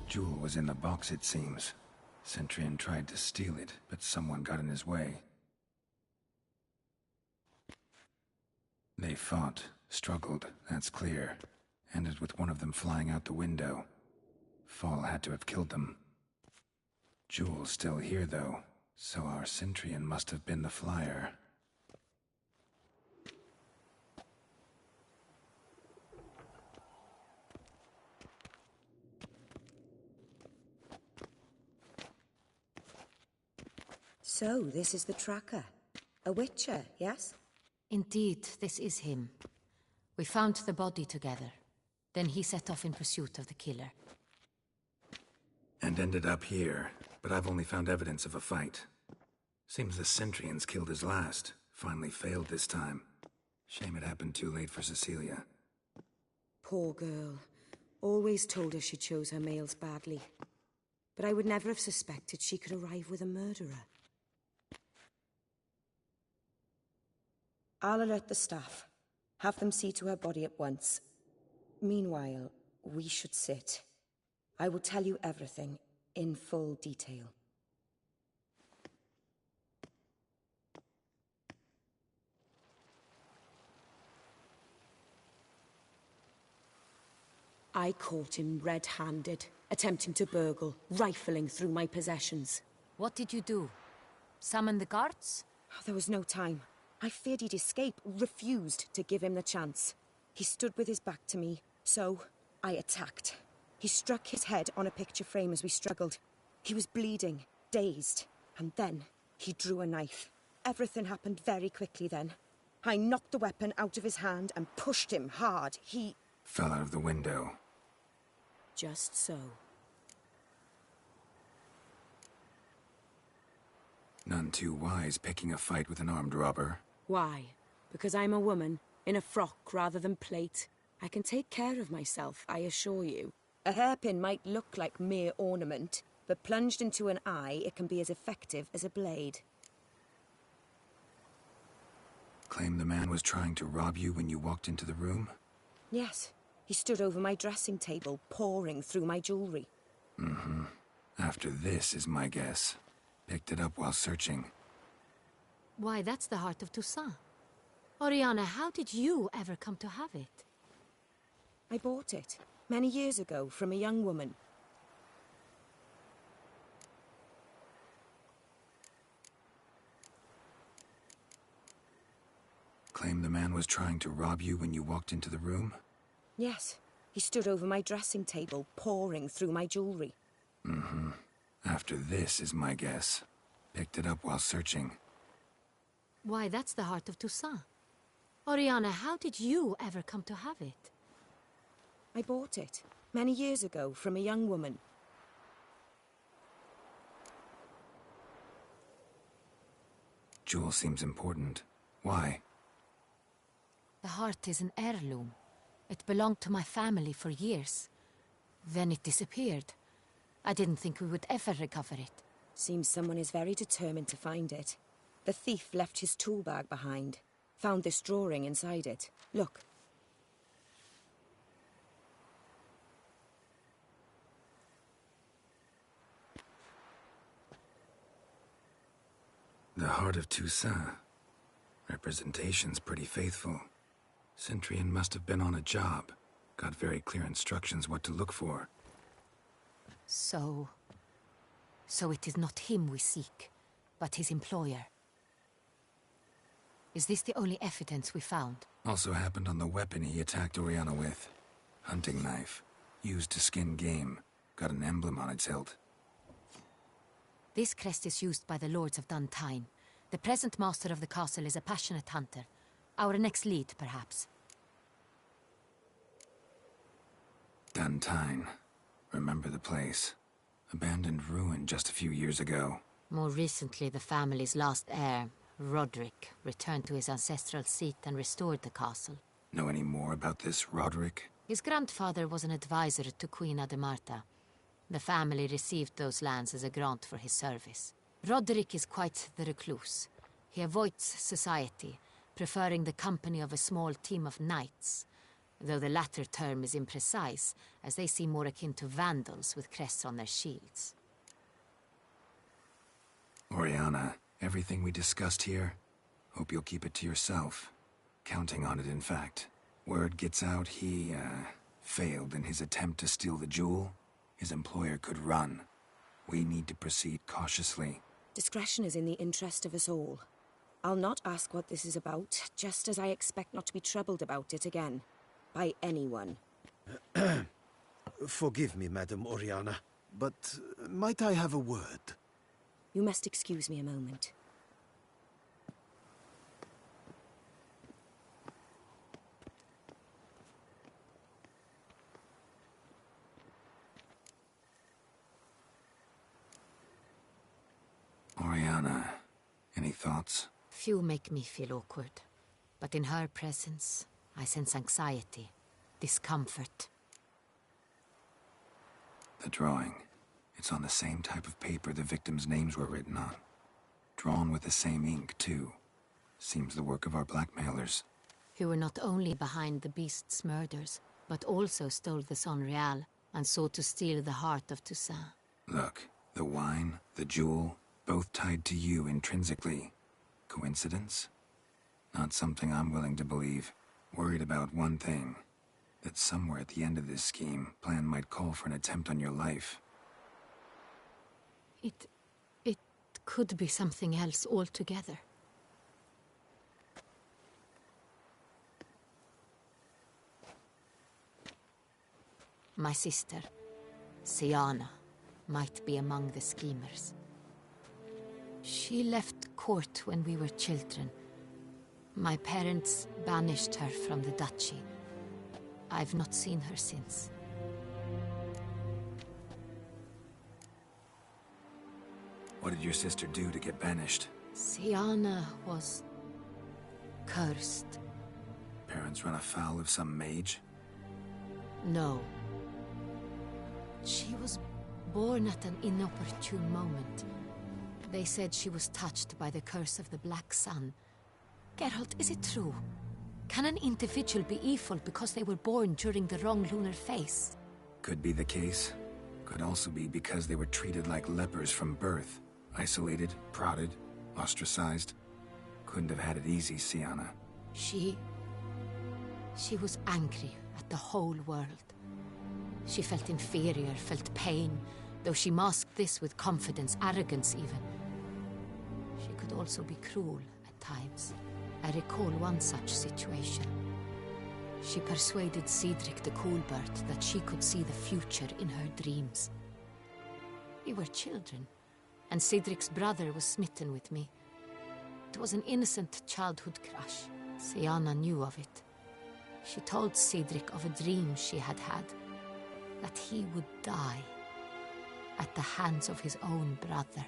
Speaker 5: Jewel was in the box, it seems. Centurion tried to steal it, but someone got in his way. They fought, struggled, that's clear. Ended with one of them flying out the window. Fall had to have killed them. Jewel's still here, though, so our Centrian must have been the flyer.
Speaker 12: So, this is the tracker. A witcher, yes?
Speaker 8: Indeed, this is him. We found the body together. Then he set off in pursuit of the killer.
Speaker 5: And ended up here, but I've only found evidence of a fight. Seems the Centrians killed his last. Finally failed this time. Shame it happened too late for Cecilia.
Speaker 13: Poor girl. Always told her she chose her males badly. But I would never have suspected she could arrive with a murderer.
Speaker 12: I'll alert the staff. Have them see to her body at once. Meanwhile, we should sit. I will tell you everything, in full detail.
Speaker 13: I caught him red-handed, attempting to burgle, rifling through my possessions.
Speaker 8: What did you do? Summon the guards?
Speaker 13: Oh, there was no time. I feared he'd escape, refused to give him the chance. He stood with his back to me, so I attacked. He struck his head on a picture frame as we struggled. He was bleeding, dazed, and then he drew a knife. Everything happened very quickly then. I knocked the weapon out of his hand and pushed him hard. He
Speaker 5: fell out of the window.
Speaker 13: Just so.
Speaker 5: None too wise picking a fight with an armed robber.
Speaker 13: Why? Because I'm a woman, in a frock rather than plate. I can take care of myself, I assure you.
Speaker 12: A hairpin might look like mere ornament, but plunged into an eye, it can be as effective as a blade.
Speaker 5: Claim the man was trying to rob you when you walked into the room?
Speaker 12: Yes. He stood over my dressing table, pouring through my jewelry.
Speaker 5: Mm-hmm. After this is my guess. Picked it up while searching.
Speaker 8: Why, that's the heart of Toussaint. Oriana, how did you ever come to have it?
Speaker 12: I bought it, many years ago, from a young woman.
Speaker 5: Claim the man was trying to rob you when you walked into the room?
Speaker 12: Yes. He stood over my dressing table, pouring through my jewelry.
Speaker 5: Mm-hmm. After this is my guess. Picked it up while searching.
Speaker 8: Why, that's the heart of Toussaint. Oriana, how did you ever come to have it?
Speaker 12: I bought it, many years ago, from a young woman.
Speaker 5: Jewel seems important. Why?
Speaker 8: The heart is an heirloom. It belonged to my family for years. Then it disappeared. I didn't think we would ever recover it.
Speaker 12: Seems someone is very determined to find it. The thief left his tool bag behind. Found this drawing inside it. Look.
Speaker 5: The heart of Toussaint. Representation's pretty faithful. Centrian must have been on a job. Got very clear instructions what to look for.
Speaker 8: So it is not him we seek, but his employer. Is this the only evidence we found?
Speaker 5: Also happened on the weapon he attacked Oriana with. Hunting knife. Used to skin game. Got an emblem on its hilt.
Speaker 8: This crest is used by the Lords of Duntine. The present master of the castle is a passionate hunter. Our next lead, perhaps.
Speaker 5: Duntine. Remember the place. Abandoned ruin just a few years ago.
Speaker 8: More recently, the family's last heir, Roderick, returned to his ancestral seat and restored the castle.
Speaker 5: Know any more about this Roderick?
Speaker 8: His grandfather was an advisor to Queen Ademarta. The family received those lands as a grant for his service. Roderick is quite the recluse. He avoids society, preferring the company of a small team of knights, though the latter term is imprecise, as they seem more akin to vandals with crests on their shields.
Speaker 5: Oriana, everything we discussed here, hope you'll keep it to yourself. Counting on it, in fact. Word gets out he, failed in his attempt to steal the jewel. his employer could run. We need to proceed cautiously.
Speaker 13: Discretion is in the interest of us all. I'll not ask what this is about, just as I expect not to be troubled about it again. By anyone.
Speaker 2: Forgive me, Madam Oriana, but might I have a word?
Speaker 13: You must excuse me a moment.
Speaker 5: Oriana, any thoughts?
Speaker 8: Few make me feel awkward, but in her presence, I sense anxiety, discomfort.
Speaker 5: The drawing. It's on the same type of paper the victims' names were written on. Drawn with the same ink, too. Seems the work of our blackmailers.
Speaker 8: Who were not only behind the beast's murders, but also stole the Son Real and sought to steal the heart of Toussaint.
Speaker 5: Look, the wine, the jewel, both tied to you intrinsically. Coincidence? Not something I'm willing to believe. Worried about one thing. That somewhere at the end of this scheme, plan might call for an attempt on your life.
Speaker 8: It could be something else altogether. My sister, Siana, might be among the schemers. She left court when we were children. My parents banished her from the duchy. I've not seen her since.
Speaker 5: What did your sister do to get banished?
Speaker 8: Siana was cursed.
Speaker 5: Parents run afoul of some mage?
Speaker 8: No. She was born at an inopportune moment. They said she was touched by the curse of the Black Sun. Geralt, is it true? Can an individual be evil because they were born during the wrong lunar phase?
Speaker 5: Could be the case. Could also be because they were treated like lepers from birth. Isolated, prodded, ostracized. Couldn't have had it easy, Siana.
Speaker 8: She was angry at the whole world. She felt inferior, felt pain, though she masked this with confidence, arrogance even. She could also be cruel at times. I recall one such situation. She persuaded Cedric the Coolbird that she could see the future in her dreams. We were children, and Cedric's brother was smitten with me. It was an innocent childhood crush. Siana knew of it. She told Cedric of a dream she had had, that he would die at the hands of his own brother.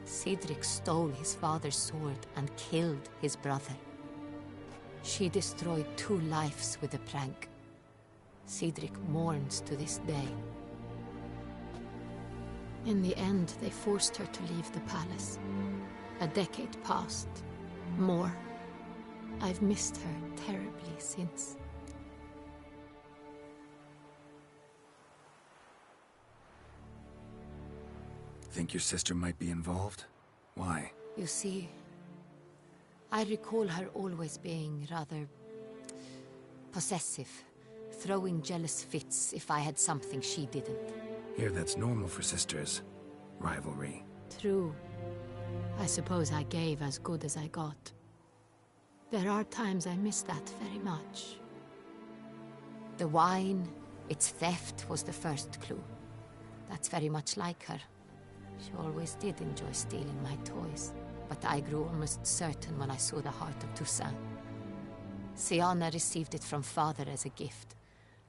Speaker 8: Cedric stole his father's sword and killed his brother. She destroyed 2 lives with a prank. Cedric mourns to this day. In the end, they forced her to leave the palace. A decade passed. More. I've missed her terribly since.
Speaker 5: Think your sister might be involved? Why?
Speaker 8: You see, I recall her always being rather possessive, throwing jealous fits if I had something she didn't.
Speaker 5: Here, that's normal for sisters. Rivalry.
Speaker 8: True. I suppose I gave as good as I got. There are times I miss that very much. The wine, its theft, was the first clue. That's very much like her. She always did enjoy stealing my toys, but I grew almost certain when I saw the heart of Toussaint. Siana received it from father as a gift.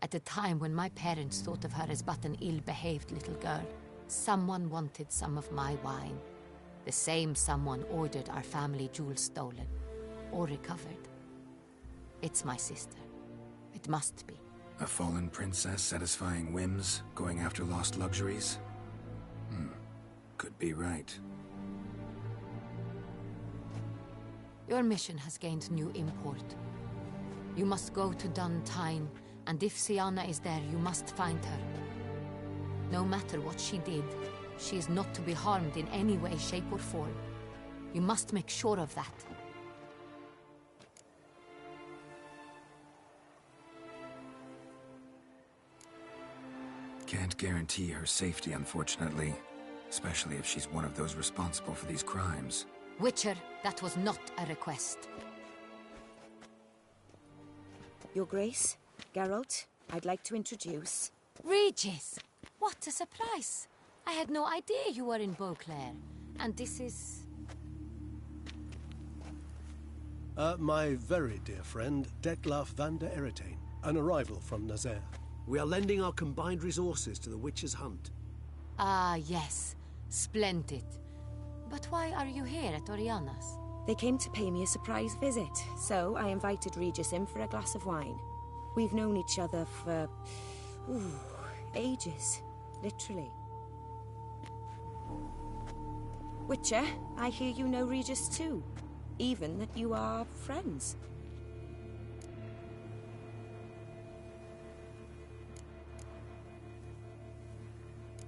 Speaker 8: At a time when my parents thought of her as but an ill-behaved little girl, someone wanted some of my wine. The same someone ordered our family jewels stolen, or recovered. It's my sister. It must be.
Speaker 5: A fallen princess satisfying whims, going after lost luxuries? Could be right.
Speaker 8: Your mission has gained new import. You must go to Dun Tyne, and if Siana is there, you must find her. No matter what she did, she is not to be harmed in any way, shape, or form. You must make sure of that.
Speaker 5: Can't guarantee her safety, unfortunately. Especially if she's one of those responsible for these crimes.
Speaker 8: Witcher, that was not a request.
Speaker 13: Your Grace, Geralt, I'd like to introduce...
Speaker 8: Regis! What a surprise! I had no idea you were in Beauclair. And this is...
Speaker 6: My very dear friend, Detlef van der Eretain, an arrival from Nazaire.
Speaker 2: We are lending our combined resources to the Witcher's hunt.
Speaker 8: Ah, yes. Splendid. But why are you here at Oriana's?
Speaker 13: They came to pay me a surprise visit, so I invited Regis in for a glass of wine. We've known each other for... ages. Literally. Witcher, I hear you know Regis too. Even that you are friends.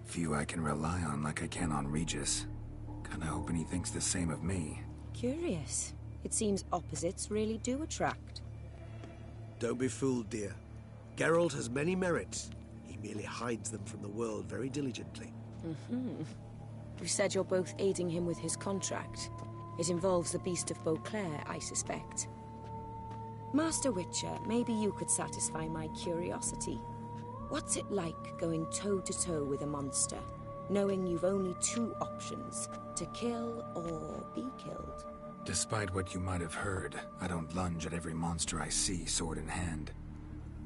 Speaker 5: Few I can rely on like I can on Regis. Kinda hoping he thinks the same of me.
Speaker 13: Curious. It seems opposites really do attract.
Speaker 2: Don't be fooled, dear. Geralt has many merits. He merely hides them from the world very diligently.
Speaker 13: You said you're both aiding him with his contract. It involves the Beast of Beauclair, I suspect. Master Witcher, maybe you could satisfy my curiosity. What's it like going toe-to-toe with a monster, knowing you've only two options, to kill or be killed?
Speaker 5: Despite what you might have heard, I don't lunge at every monster I see, sword in hand.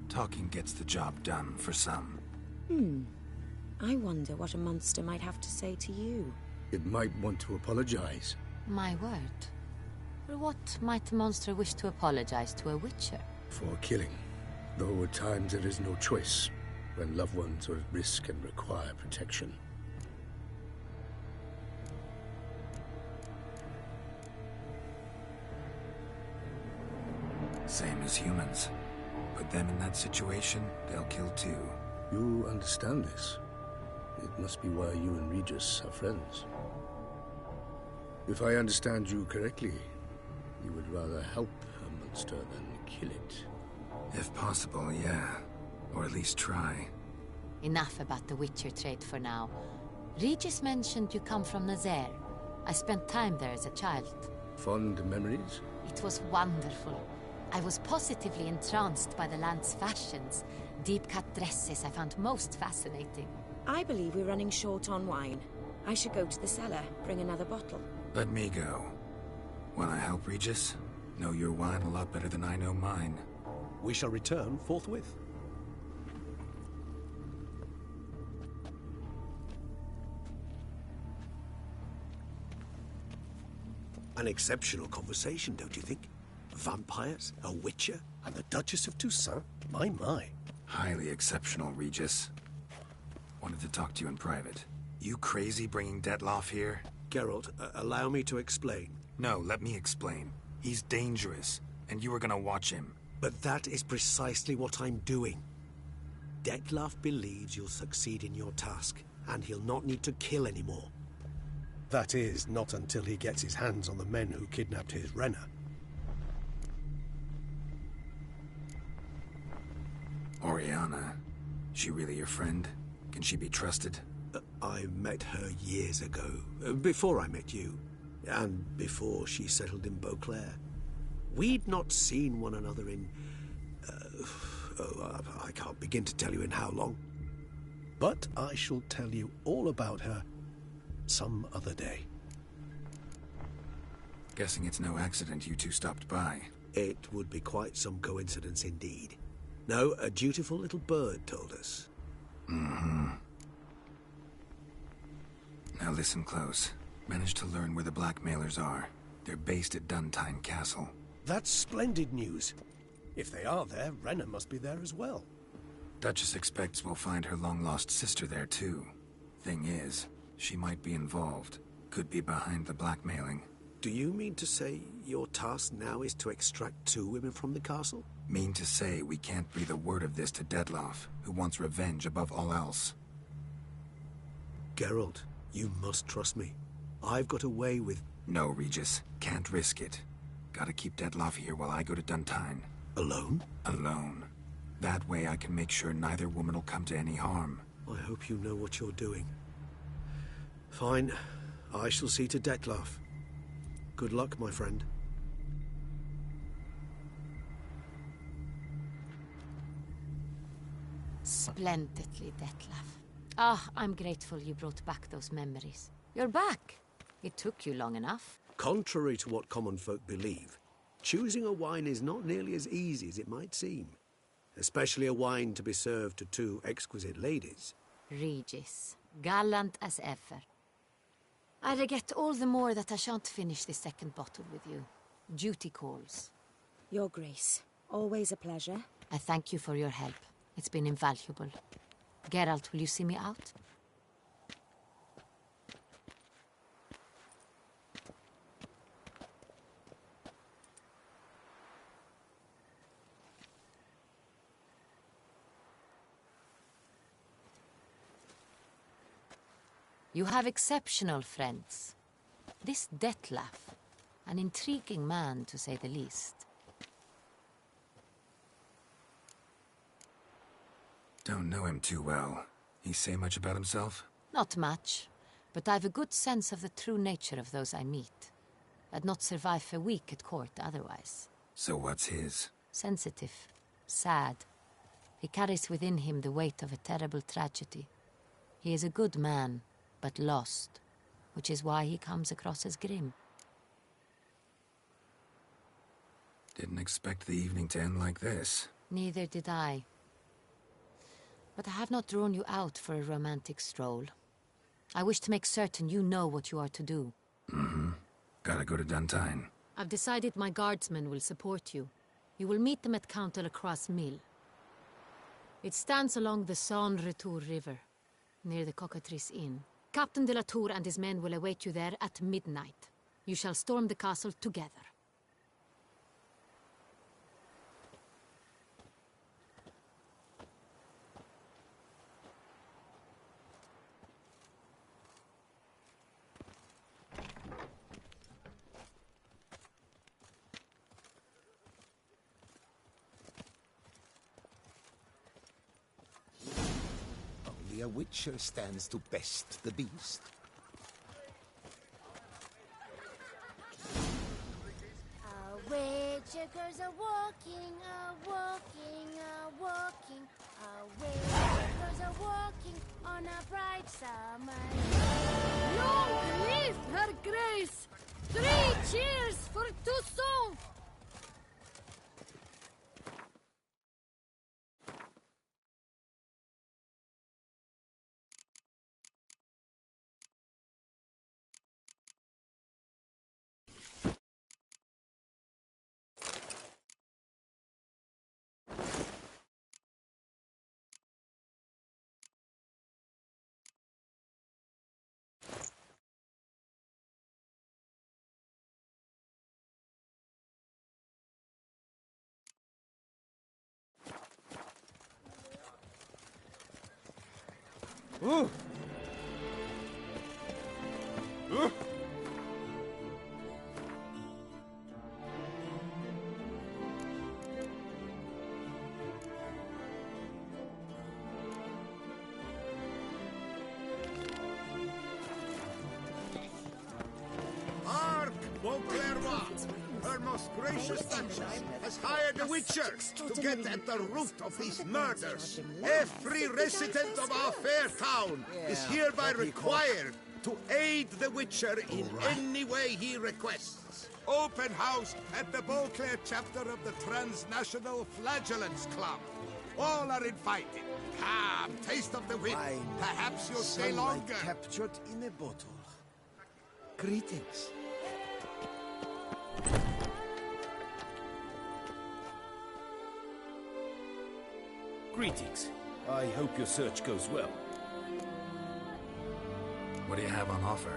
Speaker 5: Talking gets the job done, for some.
Speaker 13: I wonder what a monster might have to say to you.
Speaker 14: It might want to apologize.
Speaker 8: My word. For what might a monster wish to apologize to a Witcher?
Speaker 14: For killing. Though at times there is no choice, when loved ones are at risk and require protection.
Speaker 5: Same as humans. Put them in that situation, they'll kill too.
Speaker 14: You understand this. It must be why you and Regis are friends. If I understand you correctly, you would rather help a monster than kill it.
Speaker 5: If possible, yeah. Or at least try.
Speaker 8: Enough about the Witcher trade for now. Regis mentioned you come from Nazaire. I spent time there as a child.
Speaker 14: Fond memories?
Speaker 8: It was wonderful. I was positively entranced by the land's fashions. Deep-cut dresses I found most fascinating.
Speaker 13: I believe we're running short on wine. I should go to the cellar, bring another bottle.
Speaker 5: Let me go. Wanna help, Regis? Know your wine a lot better than I know mine.
Speaker 6: We shall return forthwith.
Speaker 2: An exceptional conversation, don't you think? Vampires, a witcher, and the Duchess of Toussaint? My.
Speaker 5: Highly exceptional, Regis. Wanted to talk to you in private. You crazy bringing Detlef here?
Speaker 2: Geralt, allow me to explain.
Speaker 5: No, let me explain. He's dangerous, and you were gonna watch him.
Speaker 2: But that is precisely what I'm doing. Detlef believes you'll succeed in your task, and he'll not need to kill anymore.
Speaker 6: That is, not until he gets his hands on the men who kidnapped his Renna.
Speaker 5: Oriana, she really your friend? Can she be trusted?
Speaker 2: I met her years ago, before I met you, and before she settled in Beauclair. We'd not seen one another in... I can't begin to tell you in how long.
Speaker 6: But I shall tell you all about her some other day.
Speaker 5: Guessing it's no accident you two stopped by.
Speaker 2: It would be quite some coincidence indeed. No, a dutiful little bird told us.
Speaker 5: Now listen close. Managed to learn where the blackmailers are. They're based at Duntine Castle.
Speaker 6: That's splendid news. If they are there, Renna must be there as well.
Speaker 5: Duchess expects we'll find her long-lost sister there too. Thing is, she might be involved. Could be behind the blackmailing.
Speaker 2: Do you mean to say your task now is to extract 2 women from the castle?
Speaker 5: Mean to say we can't breathe a word of this to Detlef, who wants revenge above all else.
Speaker 2: Geralt, you must trust me. I've got away with...
Speaker 5: No, Regis. Can't risk it. Gotta keep Detlef here while I go to Duntine.
Speaker 2: Alone?
Speaker 5: Alone. That way I can make sure neither woman will come to any harm.
Speaker 6: I hope you know what you're doing. Fine. I shall see to Detlef. Good luck, my friend.
Speaker 8: Splendidly, Detlef. Ah, I'm grateful you brought back those memories. You're back. It took you long enough.
Speaker 6: Contrary to what common folk believe, choosing a wine is not nearly as easy as it might seem. Especially a wine to be served to two exquisite ladies.
Speaker 8: Regis, gallant as ever. I regret all the more that I shan't finish the second bottle with you. Duty calls.
Speaker 13: Your Grace, always a pleasure.
Speaker 8: I thank you for your help. It's been invaluable. Geralt, will you see me out? You have exceptional friends. This Detlef, an intriguing man to say the least.
Speaker 5: Don't know him too well. He say much about himself?
Speaker 8: Not much, but I've a good sense of the true nature of those I meet. I'd not survive a week at court otherwise.
Speaker 5: So what's his?
Speaker 8: Sensitive, sad. He carries within him the weight of a terrible tragedy. He is a good man, but lost, which is why he comes across as grim.
Speaker 5: Didn't expect the evening to end like this.
Speaker 8: Neither did I. But I have not drawn you out for a romantic stroll. I wish to make certain you know what you are to do.
Speaker 5: Mm-hmm. Gotta go to Duntine.
Speaker 8: I've decided my guardsmen will support you. You will meet them at Count Delacroix' mill. It stands along the Saône-Retour River, near the Cockatrice Inn. Captain de la Tour and his men will await you there at midnight. You shall storm the castle together.
Speaker 11: Only a witcher stands to best the beast.
Speaker 3: Witchers are walking, walking. Witchers are walking on a bright summer day.
Speaker 15: Long live her grace! 3 cheers for Toussaint!
Speaker 4: Ooh. Ooh.
Speaker 11: Hark, Beauclerc! Her most gracious Duchess has hired a witcher to get at the root of these murders. Every resident of our fair town is hereby required to aid the witcher in any way he requests. Open house at the Beauclerc chapter of the Transnational Flagellants Club. All are invited. Come, taste of the wind. Perhaps you'll stay longer.
Speaker 2: Captured in a bottle. Greetings.
Speaker 16: Greetings. I hope your search goes well.
Speaker 5: What do you have on offer?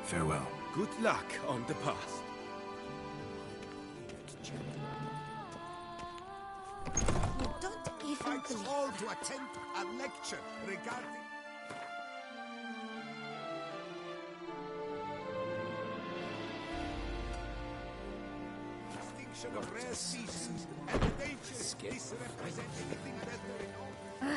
Speaker 5: Farewell.
Speaker 16: Good luck on the path.
Speaker 12: You don't even
Speaker 11: Invites
Speaker 12: believe
Speaker 11: all to attend a lecture regarding... Extinction of rare species and the danger misrepresent anything better in all...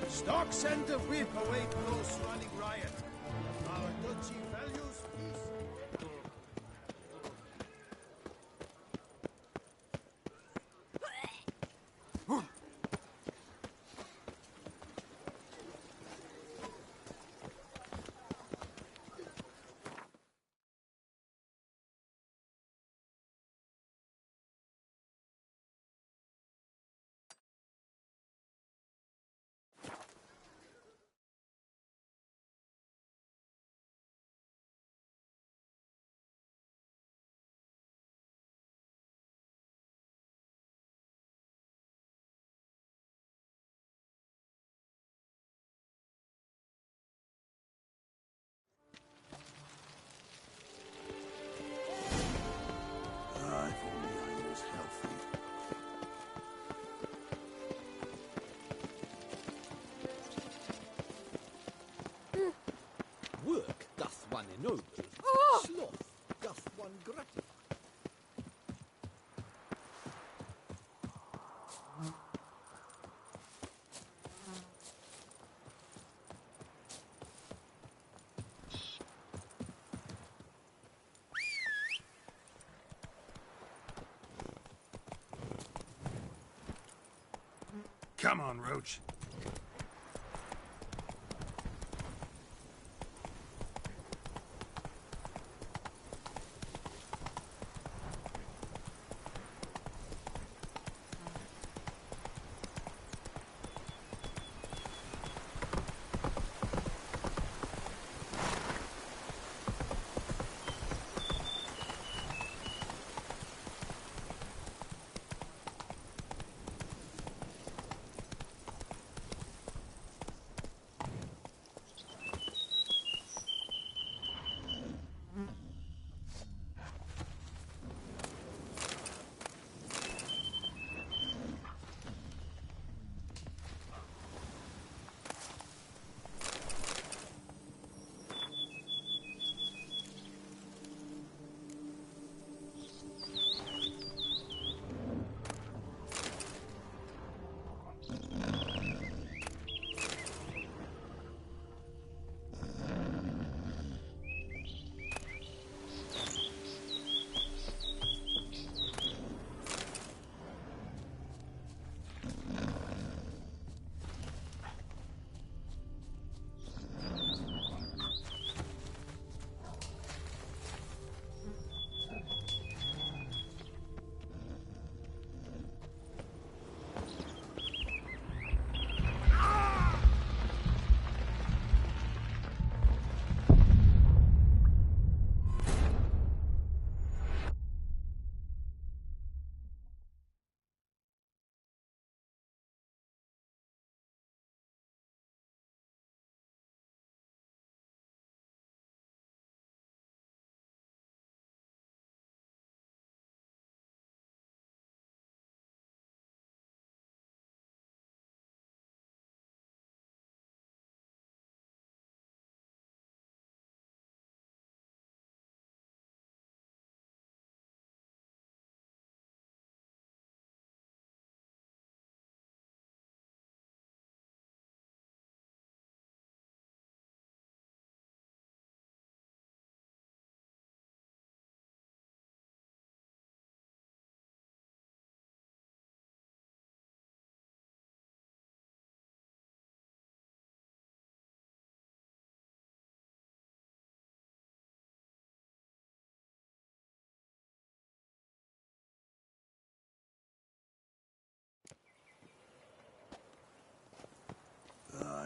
Speaker 11: Stock center whip await those running riot. Our duchy values peace.
Speaker 17: Work doth one ennoble, sloth doth one gratify.
Speaker 5: Come on, Roach.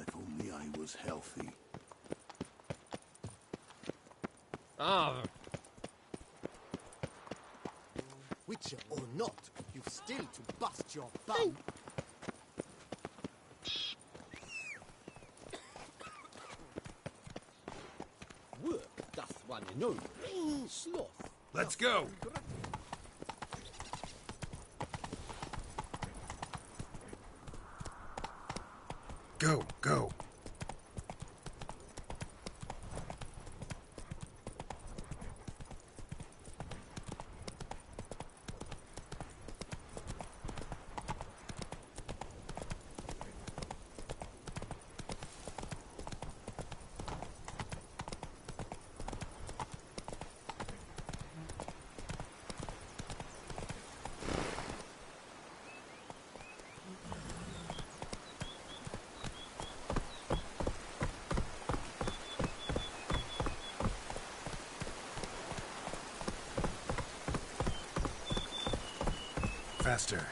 Speaker 11: If only I was healthy.
Speaker 17: Witcher or not, you've still to bust your bum. one and only. Sloth.
Speaker 5: Let's go! Go, go. Faster.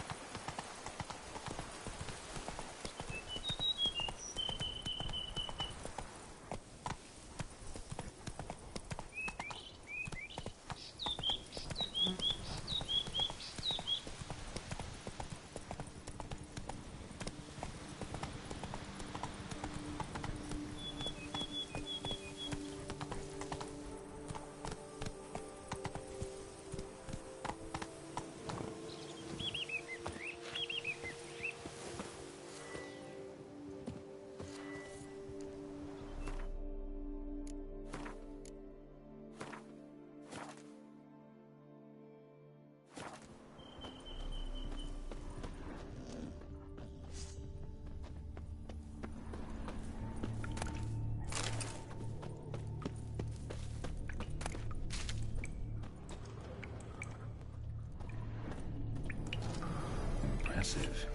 Speaker 5: Impressive.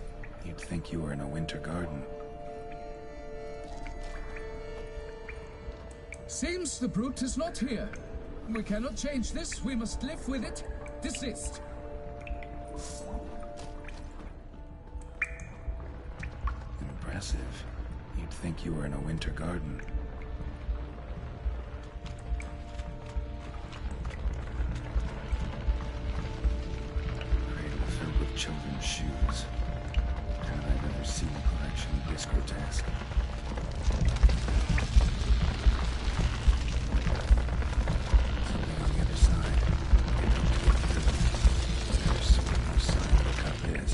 Speaker 5: You'd think you were in a winter garden.
Speaker 7: Seems the brute is not here. We cannot change this. We must live with it. Desist.
Speaker 5: Impressive. You'd think you were in a winter garden. Cradle filled with children's shoes. Kind I've ever seen collection this grotesque. Something on the other side. There's no sign to cut this.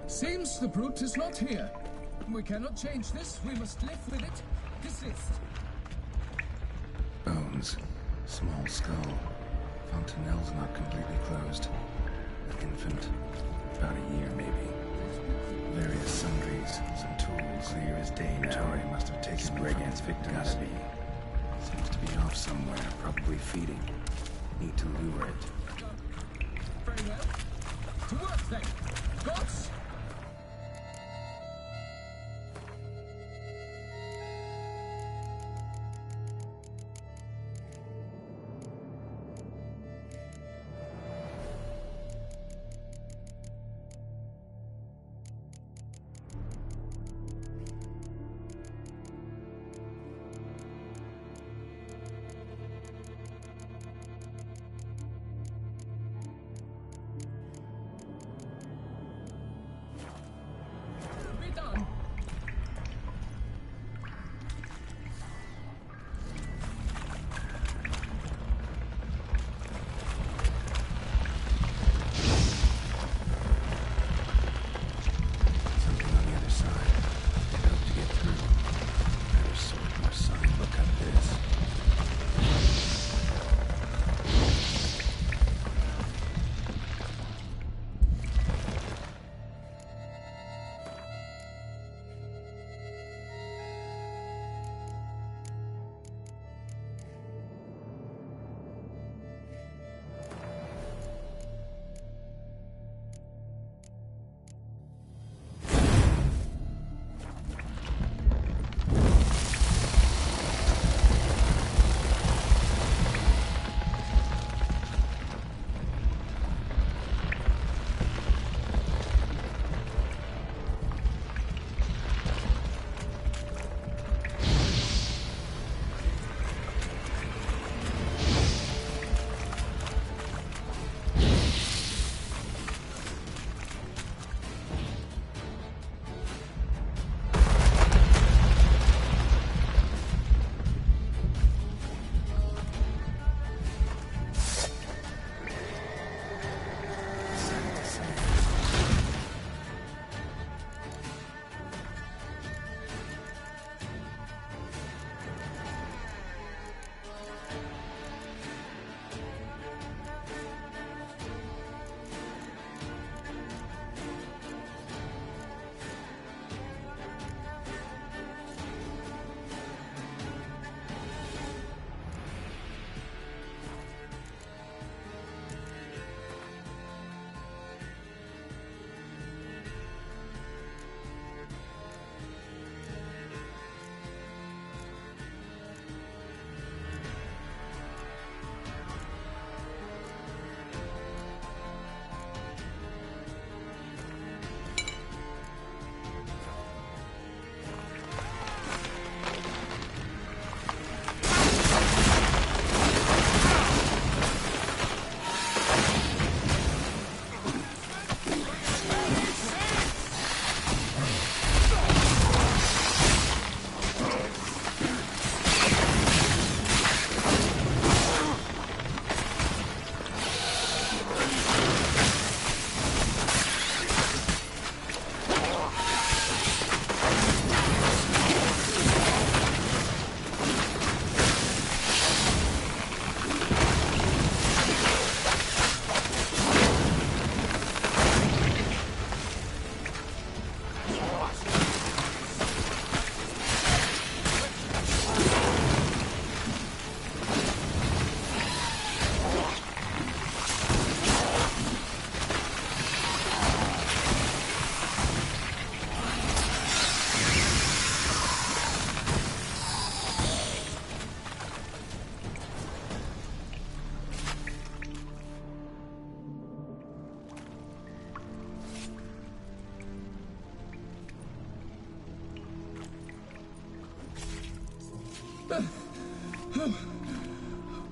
Speaker 7: Seems the brute is not here. We cannot change this. We must live with it. Desist.
Speaker 5: Bones. Small skull. Fontanelle's not completely closed. An infant. About a year, maybe. Various sundries. Some tools here. Tori must have taken brigand's victims. Gotta be. Seems to be off somewhere, probably feeding. Need to lure it.
Speaker 7: Very well. To work then. Gods!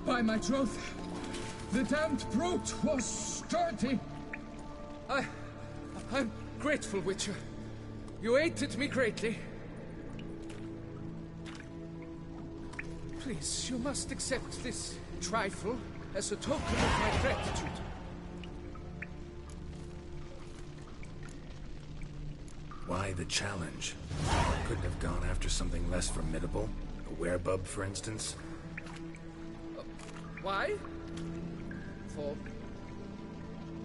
Speaker 7: By my troth, the damned brute was sturdy. I'm grateful, Witcher. You aided me greatly. Please, you must accept this trifle as a token of my gratitude.
Speaker 5: Why the challenge? Couldn't have gone after something less formidable? A werebub, for instance?
Speaker 7: Why?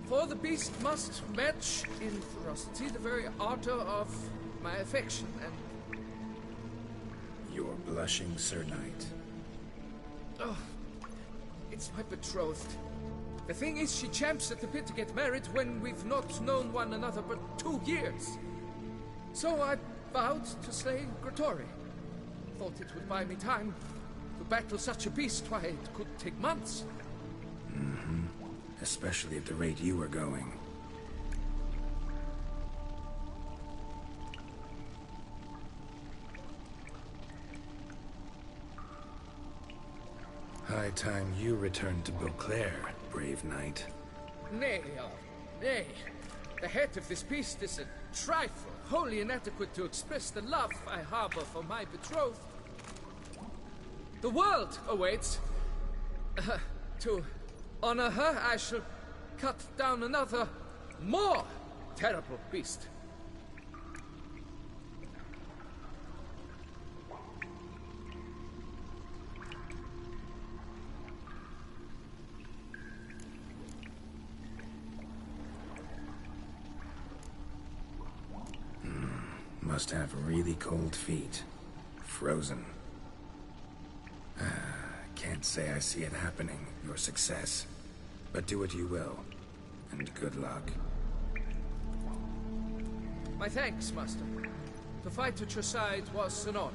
Speaker 7: For the beast must match in ferocity the very ardor of my affection, and
Speaker 5: blushing Sir Knight.
Speaker 7: Oh, it's my betrothed. The thing is, she champs at the bit to get married when we've not known one another but 2 years. So I vowed to slay Gratory. Thought it would buy me time to battle such a beast. Why, it could take months.
Speaker 5: Mm-hmm. Especially at the rate you were going. High time you returned to Beauclair, brave knight.
Speaker 7: Nay, oh, nay. The head of this beast is a trifle, wholly inadequate to express the love I harbor for my betrothed. The world awaits. To honor her, I shall cut down another, more terrible beast.
Speaker 5: Must have really cold feet. Frozen. Can't say I see it happening, your success. But do what you will, and good luck.
Speaker 7: My thanks, Master. To fight at your side was an honor.